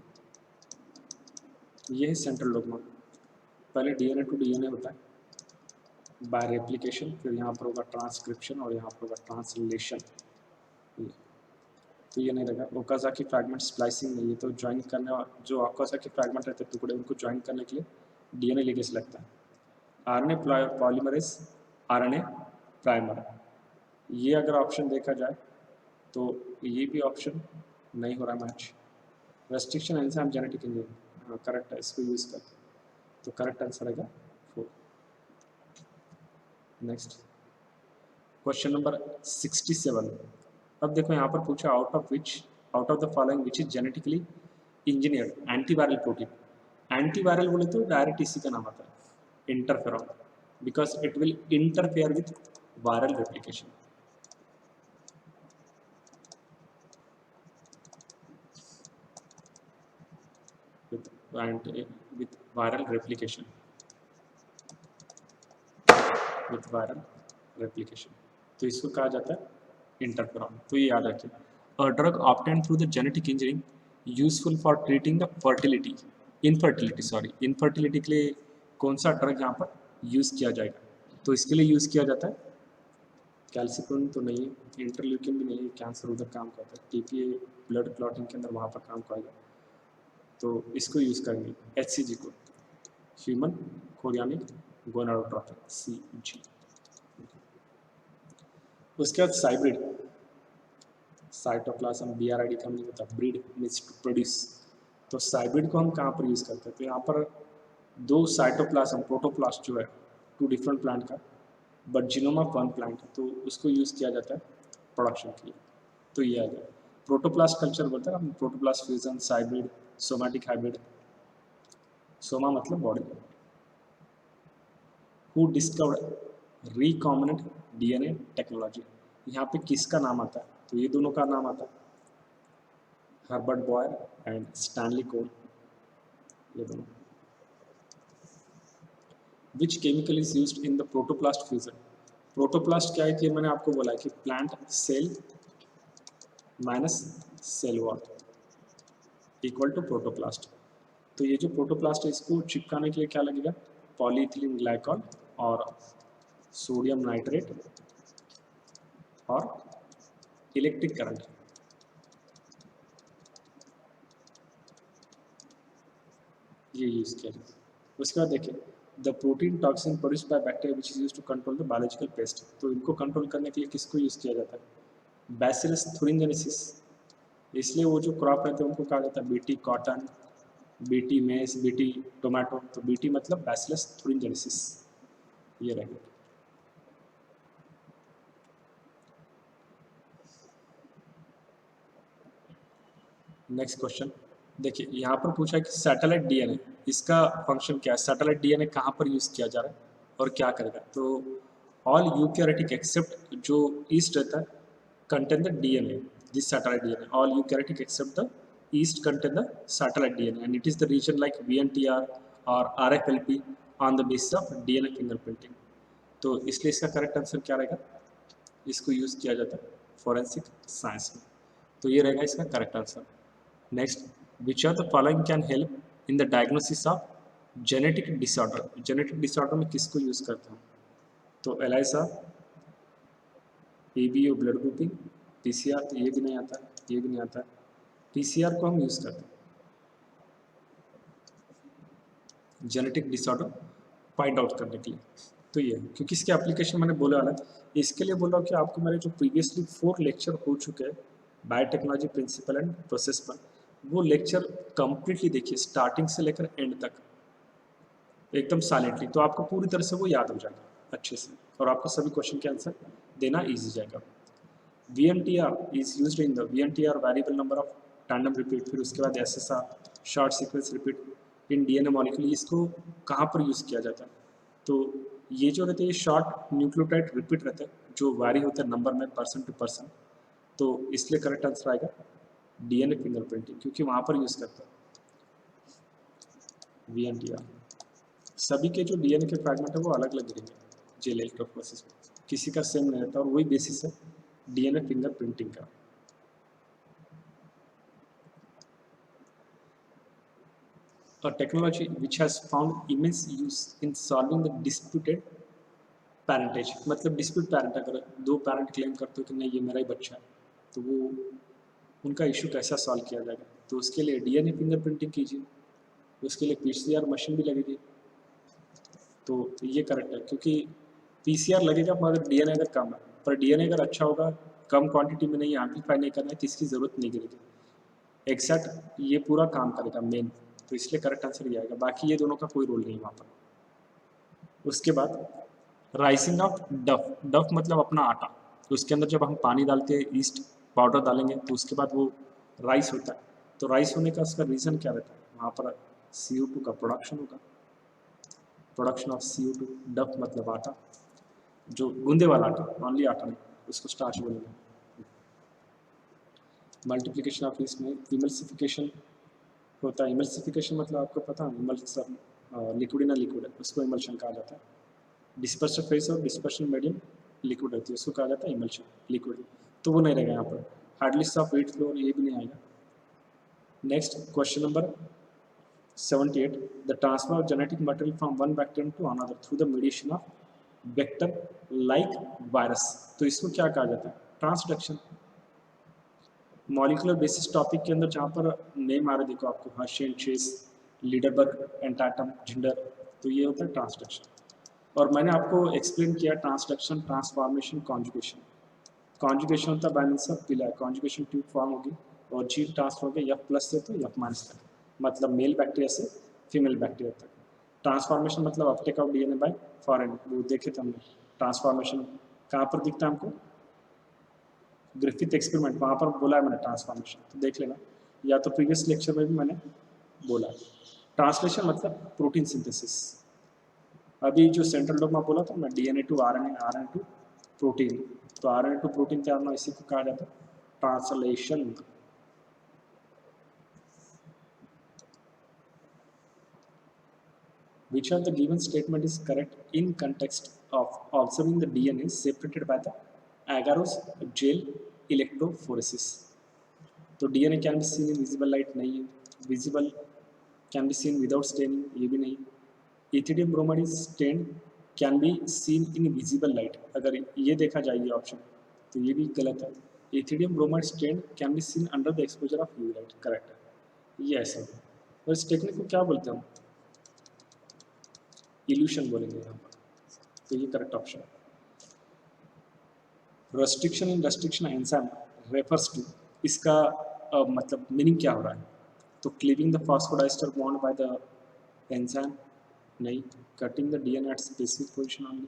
ये है सेंट्रल डोग्मा। पहले डीएनए टू डीएनए होता है बाय रेप्लिकेशन, फिर यहाँ पर होगा ट्रांसक्रिप्शन और यहाँ पर होगा ट्रांसलेशन, तो ये नहीं रहेगा। ओकाज़ाकी फ्रैगमेंट स्प्लाइसिंग नहीं है, तो ज्वाइन करने जो ओकाज़ाकी फ्रैगमेंट रहते हैं टुकड़े, उनको ज्वाइन करने के लिए डीएनए लिगेज लगता है। आरएनए पॉलीमरेज, आरएनए प्राइमर, ये अगर ऑप्शन देखा जाए तो ये भी ऑप्शन नहीं हो रहा match. Restriction enzyme genetic engineering, हाँ करेक्ट है, इसको यूज़ करते हैं, तो करेक्ट आंसर आएगा 4। Next, question number 67। अब देखो यहाँ पर पूछा, out of the following which is genetically engineered antiviral protein. Antiviral बोले तो डायरेक्ट इसी का नाम आता है interferon, because it will interfere with viral replication. and with viral replication, with viral replication, तो इसको कहा जाता है इंटरफेरॉन। तो ये याद रखिए, a drug obtain through the genetic engineering useful for treating the fertility, infertility के लिए कौन सा ड्रग यहाँ पर यूज़ किया जाएगा? तो इसके लिए यूज़ किया जाता है कैल्सिट्रोन, तो नहीं है, इंटरल्यूकिन भी नहीं है, कैंसर उधर काम करता है, टीपीए ब्लड क्लॉटिंग के अंदर वहाँ पर काम करेगा, तो इसको यूज़ करेंगे HCG को, ह्यूमन कोरियानिक गोनाडोट्रोपिन CG। उसके बाद साइब्रिड, साइटोप्लाज्म BRID का मतलब होता है ब्रीड मीन्स टू प्रोड्यूस। तो साइब्रिड को हम कहाँ पर यूज़ करते हैं? तो यहाँ पर दो साइटोप्लाज्म प्रोटोप्लास्ट जो है टू डिफरेंट प्लांट का, but genome of one plant, तो उसको यूज़ किया जाता है प्रोडक्शन के लिए। तो ये आ गया प्रोटोप्लास्ट कल्चर, बोलते हैं हम protoplast fusion, cybrid, somatic hybrid. Soma मतलब body. Who discovered recombinant DNA technology, यहाँ पे किसका नाम आता है? तो ये दोनों का नाम आता है, Herbert Boyer and Stanley Cohen, ये दोनों। Which chemical is used in the protoplast fusion? Protoplast क्या है कि मैंने आपको बोला है कि plant cell minus cell wall equal to protoplast. तो ये जो प्रोटोप्लास्ट है इसको चिपकाने के लिए क्या लगेगा? पॉलीइथिलीन ग्लाइकॉल और सोडियम नाइट्रेट और इलेक्ट्रिक करंट। ये यूज किया जाए। उसके बाद देखिए the protein toxin produce by bacteria which is use to control the biological pest. तो इनको कंट्रोल करने के लिए किसको यूज किया जाता है? बैसिलस थुरिंजेनेसिस। इसलिए वो जो क्रॉप रहते हैं उनको कहा जाता है BT cotton, BT mess, BT tomato. तो बीटी मतलब बैसिलस थुरिंजेनेसिस, ये रहेगा। नेक्स्ट क्वेश्चन देखिए, यहाँ पर पूछा कि सैटेलाइट DNA, इसका फंक्शन क्या है? सैटेलाइट DNA कहाँ पर यूज़ किया जा रहा है और क्या करेगा? तो ऑल यूकैरियोटिक एक्सेप्ट जो ईस्ट रहता है contain the DNA, this satellite DNA, all eukaryotic except the yeast contain the satellite DNA and it is the reason like VNTR और RFLP on the basis of DNA fingerprinting. तो इसलिए इसका correct answer क्या रहेगा? इसको use किया जाता है फॉरेंसिक साइंस में, तो ये रहेगा इसका correct answer. Next, which are the following can help in the diagnosis of genetic disorder? Genetic disorder में किसको यूज़ करते हैं? तो ELISA, ABO blood grouping, PCR, तो ये भी नहीं आता, ये भी नहीं आता। PCR को हम यूज़ करते हैं जेनेटिक डिसऑर्डर फाइंड आउट करने के लिए। तो ये क्योंकि इसके एप्लीकेशन मैंने बोला वाला, इसके लिए बोला कि आपको मेरे जो प्रीवियसली 4 लेक्चर हो चुके हैं बायोटेक्नोलॉजी प्रिंसिपल एंड प्रोसेस पर, वो लेक्चर कंप्लीटली देखिए स्टार्टिंग से लेकर एंड तक एकदम साइलेंटली, तो आपको पूरी तरह से वो याद हो जाएगा अच्छे से और आपको सभी क्वेश्चन के आंसर देना ईजी जाएगा। VNTR is used in the VNTR variable number of tandem repeat, फिर उसके बाद SSR short sequence repeat in DNA molecule, इसको कहाँ पर यूज़ किया जाता है? तो ये जो रहते हैं शॉर्ट न्यूक्लियोटाइड रिपीट रहते हैं जो वारी होता है नंबर में % टू %, तो इसलिए करेक्ट आंसर आएगा DNA फिंगरप्रिंटिंग, क्योंकि वहाँ पर यूज़ करते हैं VNTR। सभी के जो DNA के फ्रैगमेंट है वो अलग अलग गिरेंगे जेल इलेक्ट्रोफोरेसिस में, किसी का सेम नहीं रहता और वही बेसिस है DNA फिंगरप्रिंटिंग का। A technology which has found immense use in solving the disputed parentage, मतलब dispute parent, अगर दो parent claim करते हो कि नहीं ये मेरा ही बच्चा है, तो वो उनका इशू कैसा सॉल्व किया जाएगा? तो उसके लिए DNA फिंगरप्रिंटिंग कीजिए, उसके लिए PCR मशीन भी लगेगी। तो ये करेक्ट है क्योंकि PCR लगेगा मगर DNA अगर कम है, पर DNA अगर अच्छा होगा, कम क्वांटिटी में नहीं, एम्पलीफाई नहीं करना है, तो इसकी ज़रूरत नहीं गिरेगी। एग्जैक्ट ये पूरा काम करेगा मेन, तो इसलिए करेक्ट आंसर ये आएगा, बाकी ये दोनों का कोई रोल नहीं वहाँ पर। उसके बाद राइसिंग ऑफ डफ, डफ मतलब अपना आटा, तो उसके अंदर जब हम पानी डालते हैं, ईस्ट पाउडर डालेंगे, तो उसके बाद वो राइस होता है। तो राइस होने का उसका रीज़न क्या रहता है? वहाँ पर CO2 का प्रोडक्शन होगा, प्रोडक्शन ऑफ CO2। डफ मतलब आटा, जो गूंदे वाला आटा, ऑनली आटा नहीं, उसको स्टार्च बोलेंगे। मल्टीप्लिकेशन ऑफ इसमें इमल्सिफिकेशन होता है। इमल्सिफिकेशन मतलब आपको पता है, इमल्सन लिक्विड ना लिक्विड है उसको इमल्शन कहा जाता है। डिस्पर्शन फेस और डिस्पर्शन मीडियम लिक्विड रहती है उसको कहा जाता है इमल्शन लिक्विड, तो वो नहीं रहेगा यहाँ पर। हार्डलिस्ट ऑफ वेट फ्लो ये भी नहीं आएगा। Next question number 78, the transfer of genetic material from one bacterium to another through the mediation of vector like virus, तो इसको क्या कहा जाता है? ट्रांसडक्शन। मॉलिकुलर बेसिस टॉपिक के अंदर जहाँ पर नेम आ रहा है देखो आपको, हर्शे एंड चेस, लीडरबर्ग, एंटाटम, झिंडर, तो ये होता है ट्रांसडक्शन। और मैंने आपको एक्सप्लेन किया ट्रांसडक्शन, ट्रांसफॉर्मेशन, कॉन्जुगेशन। कॉन्जुगेशन होता है by means of pillar, conjugation tube form होगी और जीन ट्रांसफर होगा F प्लस से तो F माइनस तक, मतलब मेल बैक्टीरिया से फीमेल बैक्टीरिया तक। ट्रांसफॉर्मेशन मतलब Uptake of DNA bye foreign, वो देखे थे हमने। ट्रांसफॉर्मेशन कहाँ पर दिखता है हमको? ग्रिफिथ एक्सपेरिमेंट, वहाँ पर बोला है मैंने ट्रांसफॉर्मेशन, तो देख लेना, या तो प्रीवियस लेक्चर में भी मैंने बोला। ट्रांसलेशन मतलब प्रोटीन सिंथेसिस। अभी जो सेंट्रल डॉगमा बोला था मैं, DNA to RNA, RNA to protein, तो RNA टू प्रोटीन तैयार होना इसी को कहा जाता है translation. Which of the given statement is correct in context of observing the DNA separated by the agarose gel electrophoresis? तो DNA can be seen in visible light, नहीं है। Visible can be seen without staining, ये भी नहीं। Ethidium bromide is stained can be seen in visible light, अगर ये देखा जाए ये ऑप्शन तो ये भी गलत है। Ethidium bromide stained can be seen under the exposure of UV light, correct है ये ऐसा। और इस टेक्निक को क्या बोलते हैं? इल्यूशन बोलेंगे यहाँ पर, तो ये करेक्ट ऑप्शन है। Restriction in restriction enzyme refers to, इसका मतलब मीनिंग क्या हो रहा है? तो cleaving the phosphodiester bond by the enzyme, नहीं। Cutting the DNA at specific position only.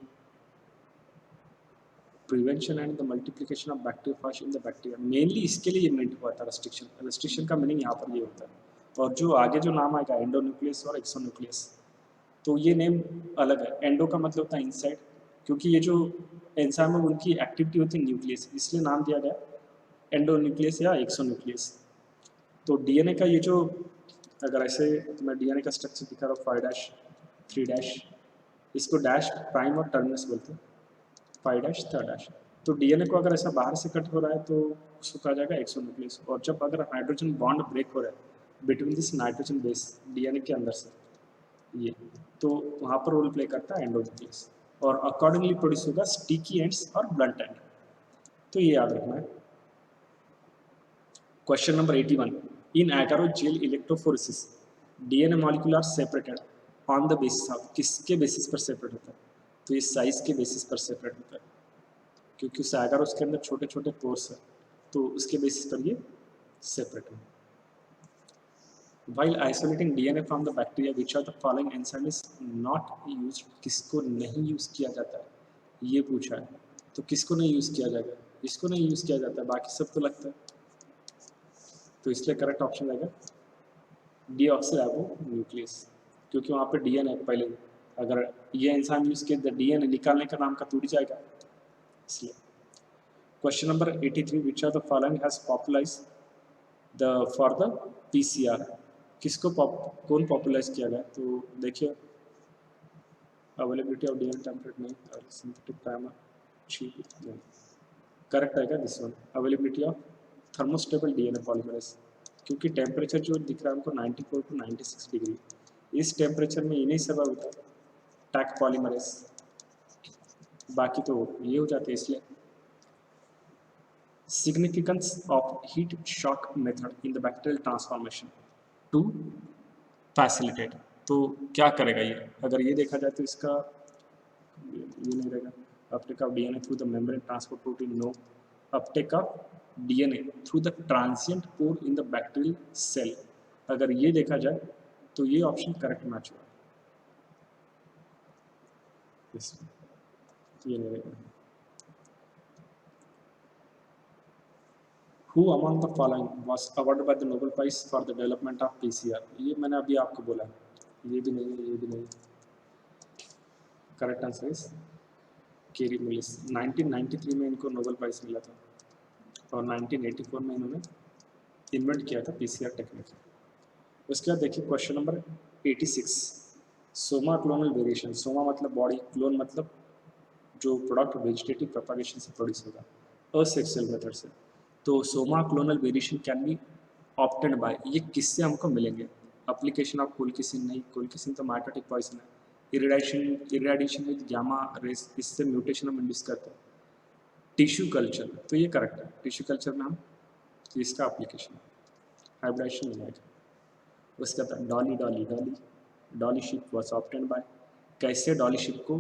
Prevention and the multiplication of bacteriophage in the bacteria, mainly इसके लिए इन्वेंट हुआ था रेस्ट्रिक्शन। रेस्ट्रिक्शन का मीनिंग यहाँ पर ये होता है। और जो आगे जो नाम आएगा एंडोन्यूक्लियस और एक्सोन्यूक्लियस, तो ये नेम अलग है। एंडो का मतलब होता है इनसाइड, क्योंकि ये जो एंजाइम है उनकी एक्टिविटी होती है न्यूक्लियस, इसलिए नाम दिया गया एंडोन्यूक्लियस या एक्सोन्यूक्लियस। तो DNA का ये जो, अगर ऐसे तो मैं DNA का स्ट्रक्चर दिखा रहा हूँ 5' 3', इसको डैश प्राइम और टर्मिनस बोलते हैं, 5' 3'। तो DNA को अगर ऐसा बाहर से कट हो रहा है तो उसको कहा जाएगा एक्सोन्यूक्लियस। और जब अगर हाइड्रोजन बॉन्ड ब्रेक हो रहा है between this nitrogen base DNA के अंदर से, ये तो वहाँ पर रोल प्ले करता है एंडोन्यूक्लियस, और अकॉर्डिंगली प्रोड्यूस होगा स्टिकी एंड्स और ब्लंट एंड, तो ये याद रखना है। Question number 81, in agarose gel electrophoresis DNA molecule are separated on the basis of, किसके बेसिस पर सेपरेट होता है? तो ये साइज के बेसिस पर सेपरेट होता है, क्योंकि उस एगारोस के अंदर छोटे छोटे पोर्स है, तो उसके बेसिस पर ये सेपरेट है। While isolating DNA from the bacteria, which of the following enzyme is not used? किसको नहीं यूज किया जाता है ये पूछा है, तो किसको नहीं यूज किया जाएगा? इसको नहीं यूज किया जाता है, बाकी सब तो लगता है, तो इसलिए करेक्ट ऑप्शन रहेगा डीऑक्सीराइबोन्यूक्लियस, क्योंकि वहाँ पे DNA है पहले। अगर ये एंजाइम यूज किया तो DNA निकालने का नाम का टूट जाएगा, इसलिए। Question number 83, which of the following has popularized the for the PCR? किसको कौन पॉपुलराइज किया गया? तो देखिए, अवेलेबिलिटी ऑफ DNA टेम्पलेट नहीं, सिंथेटिक प्राइमर चीप नहीं, करेक्ट आएगा this one, availability of thermostable DNA polymerase, क्योंकि टेम्परेचर जो दिख रहा है हमको 94 to 96 डिग्री, इस टेम्परेचर में इन्हीं सर्वाइव होता है टैक पॉलीमरेज, बाकी तो ये हो जाते हैं, इसलिए। Significance of heat shock method in the bacterial transformation to facilitate, तो क्या करेगा ये? अगर ये देखा जाए तो इसका ये नहीं रहेगा। Uptake of DNA through the membrane transport protein, no. Uptake of DNA through the transient pore in the bacterial cell, अगर ये देखा जाए तो ये ऑप्शन करेक्ट मैच हुआ, ये नहीं रहेगा। Who among the following was awarded by the Nobel Prize for the development of PCR? ये मैंने अभी आपको बोला, ये भी नहीं है, ये भी नहीं। Correct answer is Kary Mullis. 1993 में इनको नोबेल प्राइज मिला था और 1984 में इन्होंने इन्वेंट किया था PCR टेक्निक। उसके बाद देखिए question number 86, Soma clonal variation. Soma मतलब बॉडी, क्लोन मतलब जो प्रोडक्ट वेजिटेटिव प्रोपागेशन से प्रोड्यूस होगा असेक्सुअल मेथड से। तो Soma clonal variation can be obtained by, ये किससे हमको मिलेंगे? एप्लीकेशन ऑफ कोलकिसिन, नहीं कोलकिसिन तो माइटोटिक पॉइजन है। इरेडिएशन विद गामा रेस, इससे म्यूटेशन हम इंड्यूस करते हैं। टिश्यू कल्चर, तो ये करेक्ट है, टिश्यू कल्चर में हम तो इसका एप्लीकेशन हाइब्रिडेशन हो जाएगा। उसके बाद Dolly Dolly Dolly Dolly ship was obtained by, कैसे डॉली शिप को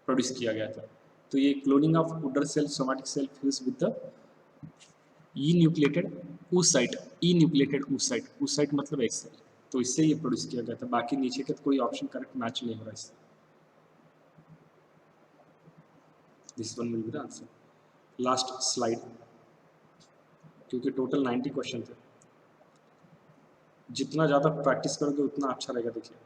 प्रोड्यूस किया गया था? तो ये cloning of udder cell somatic cell fuse with the enucleated oocyte, enucleated oocyte मतलब एक सेल, तो इससे ये प्रोड्यूस किया गया था। बाकी नीचे के तो कोई ऑप्शन करेक्ट मैच नहीं हो रहा इससे। This one will be the answer. Last slide, क्योंकि टोटल 90 क्वेश्चन थे, जितना ज़्यादा प्रैक्टिस करोगे उतना अच्छा रहेगा। देखिए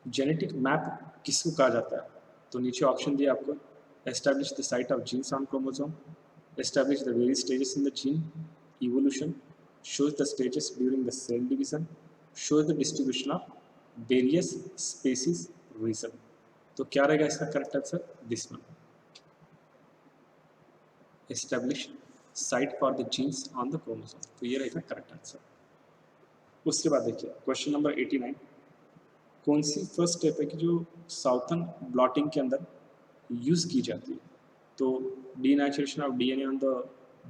जेनेटिक मैप किसको कहा जाता है? तो नीचे ऑप्शन दिया आपको, establish the site of genes on chromosome, establish the various stages in the gene evolution, shows the stages during the cell division, shows the distribution of various species reason। तो क्या रहेगा इसका correct answer? This one, establish site for the genes on the chromosome, तो ये रहेगा correct answer. उसके बाद देखिए क्वेश्चन नंबर 89, कौन सी फर्स्ट स्टेप है कि जो साउथर्न ब्लॉटिंग के अंदर यूज़ की जाती है? तो डीनेचुरेशन ऑफ डीएनए on the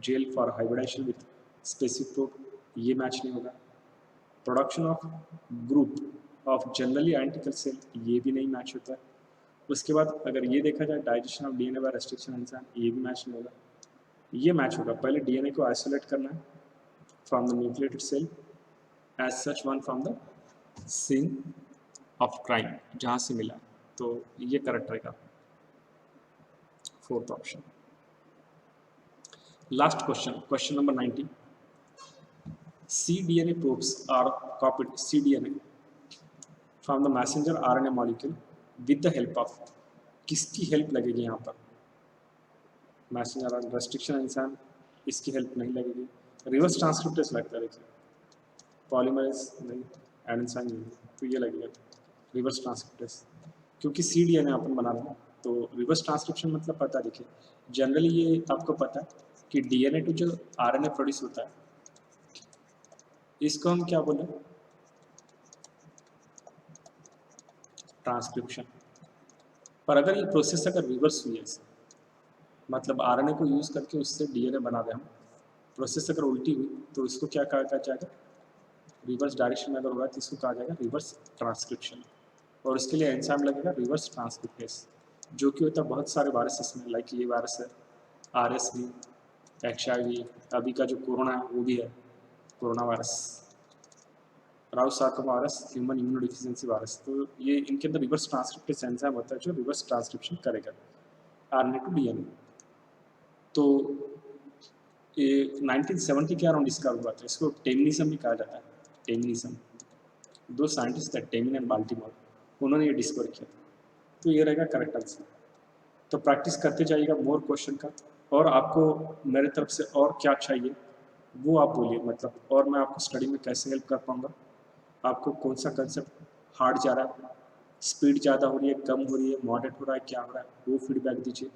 gel for hybridisation with specific probe, ये मैच नहीं होगा। Production of group of generally identical cell, ये भी नहीं मैच होता है। उसके बाद अगर ये देखा जाए digestion of DNA by restriction enzyme, ये भी मैच नहीं होगा। ये मैच होगा, पहले डीएनए को आइसोलेट करना है from the nucleated cell, as such one from the scene of crime, जहाँ से मिला, तो ये करेक्ट रहेगा, fourth option. Last question, question number 90, cDNA probes are copied, cDNA from the messenger RNA molecule with the help of, किसकी help लगेगी यहाँ पर? मैसेंजर आरएनए रेस्ट्रिक्शन एंजाइम, इसकी हेल्प नहीं लगेगी। रिवर्स ट्रांसक्रिप्टेज लगता है, देखिए पॉलीमरेज नहीं, एडेनोसाइन नहीं, तो ये लगेगा रिवर्स ट्रांसक्रिप्टेज, क्योंकि cDNA अपन बना रहे हैं। तो रिवर्स ट्रांसक्रिप्शन मतलब पता है, देखिए जनरली ये आपको पता है कि डीएनए टू जो आरएनए प्रोड्यूस होता है, इसको हम क्या बोले? ट्रांसक्रिप्शन। पर अगर ये प्रोसेस अगर रिवर्स हुई है, मतलब आरएनए को यूज़ करके उससे डीएनए बना दें हम, प्रोसेस अगर उल्टी हुई तो इसको क्या कहा जाएगा? रिवर्स डायरेक्शन में अगर होगा तो इसको कहा जाएगा रिवर्स ट्रांसक्रिप्शन। और उसके लिए एंजाइम लगेगा रिवर्स ट्रांसक्रिप्टेज, जो कि होता है बहुत सारे वायरसेस में, लाइक ये वायरस है RSV, HIV, अभी का जो कोरोना है वो भी है corona virus, Rouse sarcoma virus, human immunodeficiency virus. तो ये इनके अंदर रिवर्स ट्रांसक्रिप्टेज एंजाइम होता है जो रिवर्स ट्रांसक्रिप्शन करेगा आरएनए टू डीएनए। तो ये 1970 के अराउंड डिस्कवर हुआ था, इसको टेमिनिज्म भी कहा जाता है। टेमिनिज्म, दो साइंटिस्ट थे टेमिन एंड बाल्टीमोर, उन्होंने ये डिस्कवर किया था। तो ये रहेगा करेक्ट आंसर। तो प्रैक्टिस करते जाइएगा मोर क्वेश्चन का, और आपको मेरे तरफ से और क्या चाहिए वो आप बोलिए, मतलब और मैं आपको स्टडी में कैसे हेल्प कर पाऊँगा, आपको कौन सा कंसेप्ट हार्ड जा रहा है, स्पीड ज़्यादा हो रही है, कम हो रही है, मॉडरेट हो रहा है, क्या हो रहा है, वो फीडबैक दीजिए,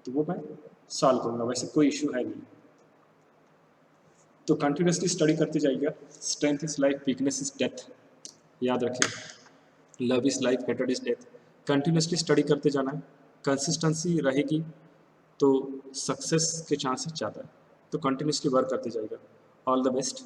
तो वो मैं सॉल्व करूँगा। वैसे कोई इशू है नहीं, तो कंटिन्यूसली स्टडी करते जाइएगा। Strength is life, weakness is death, याद रखिए। Love is life, hated is death. Continuously study करते जाना है, कंसिस्टेंसी रहेगी तो सक्सेस के चांसेस ज़्यादा है। तो कंटिन्यूसली वर्क करते जाइएगा। All the best.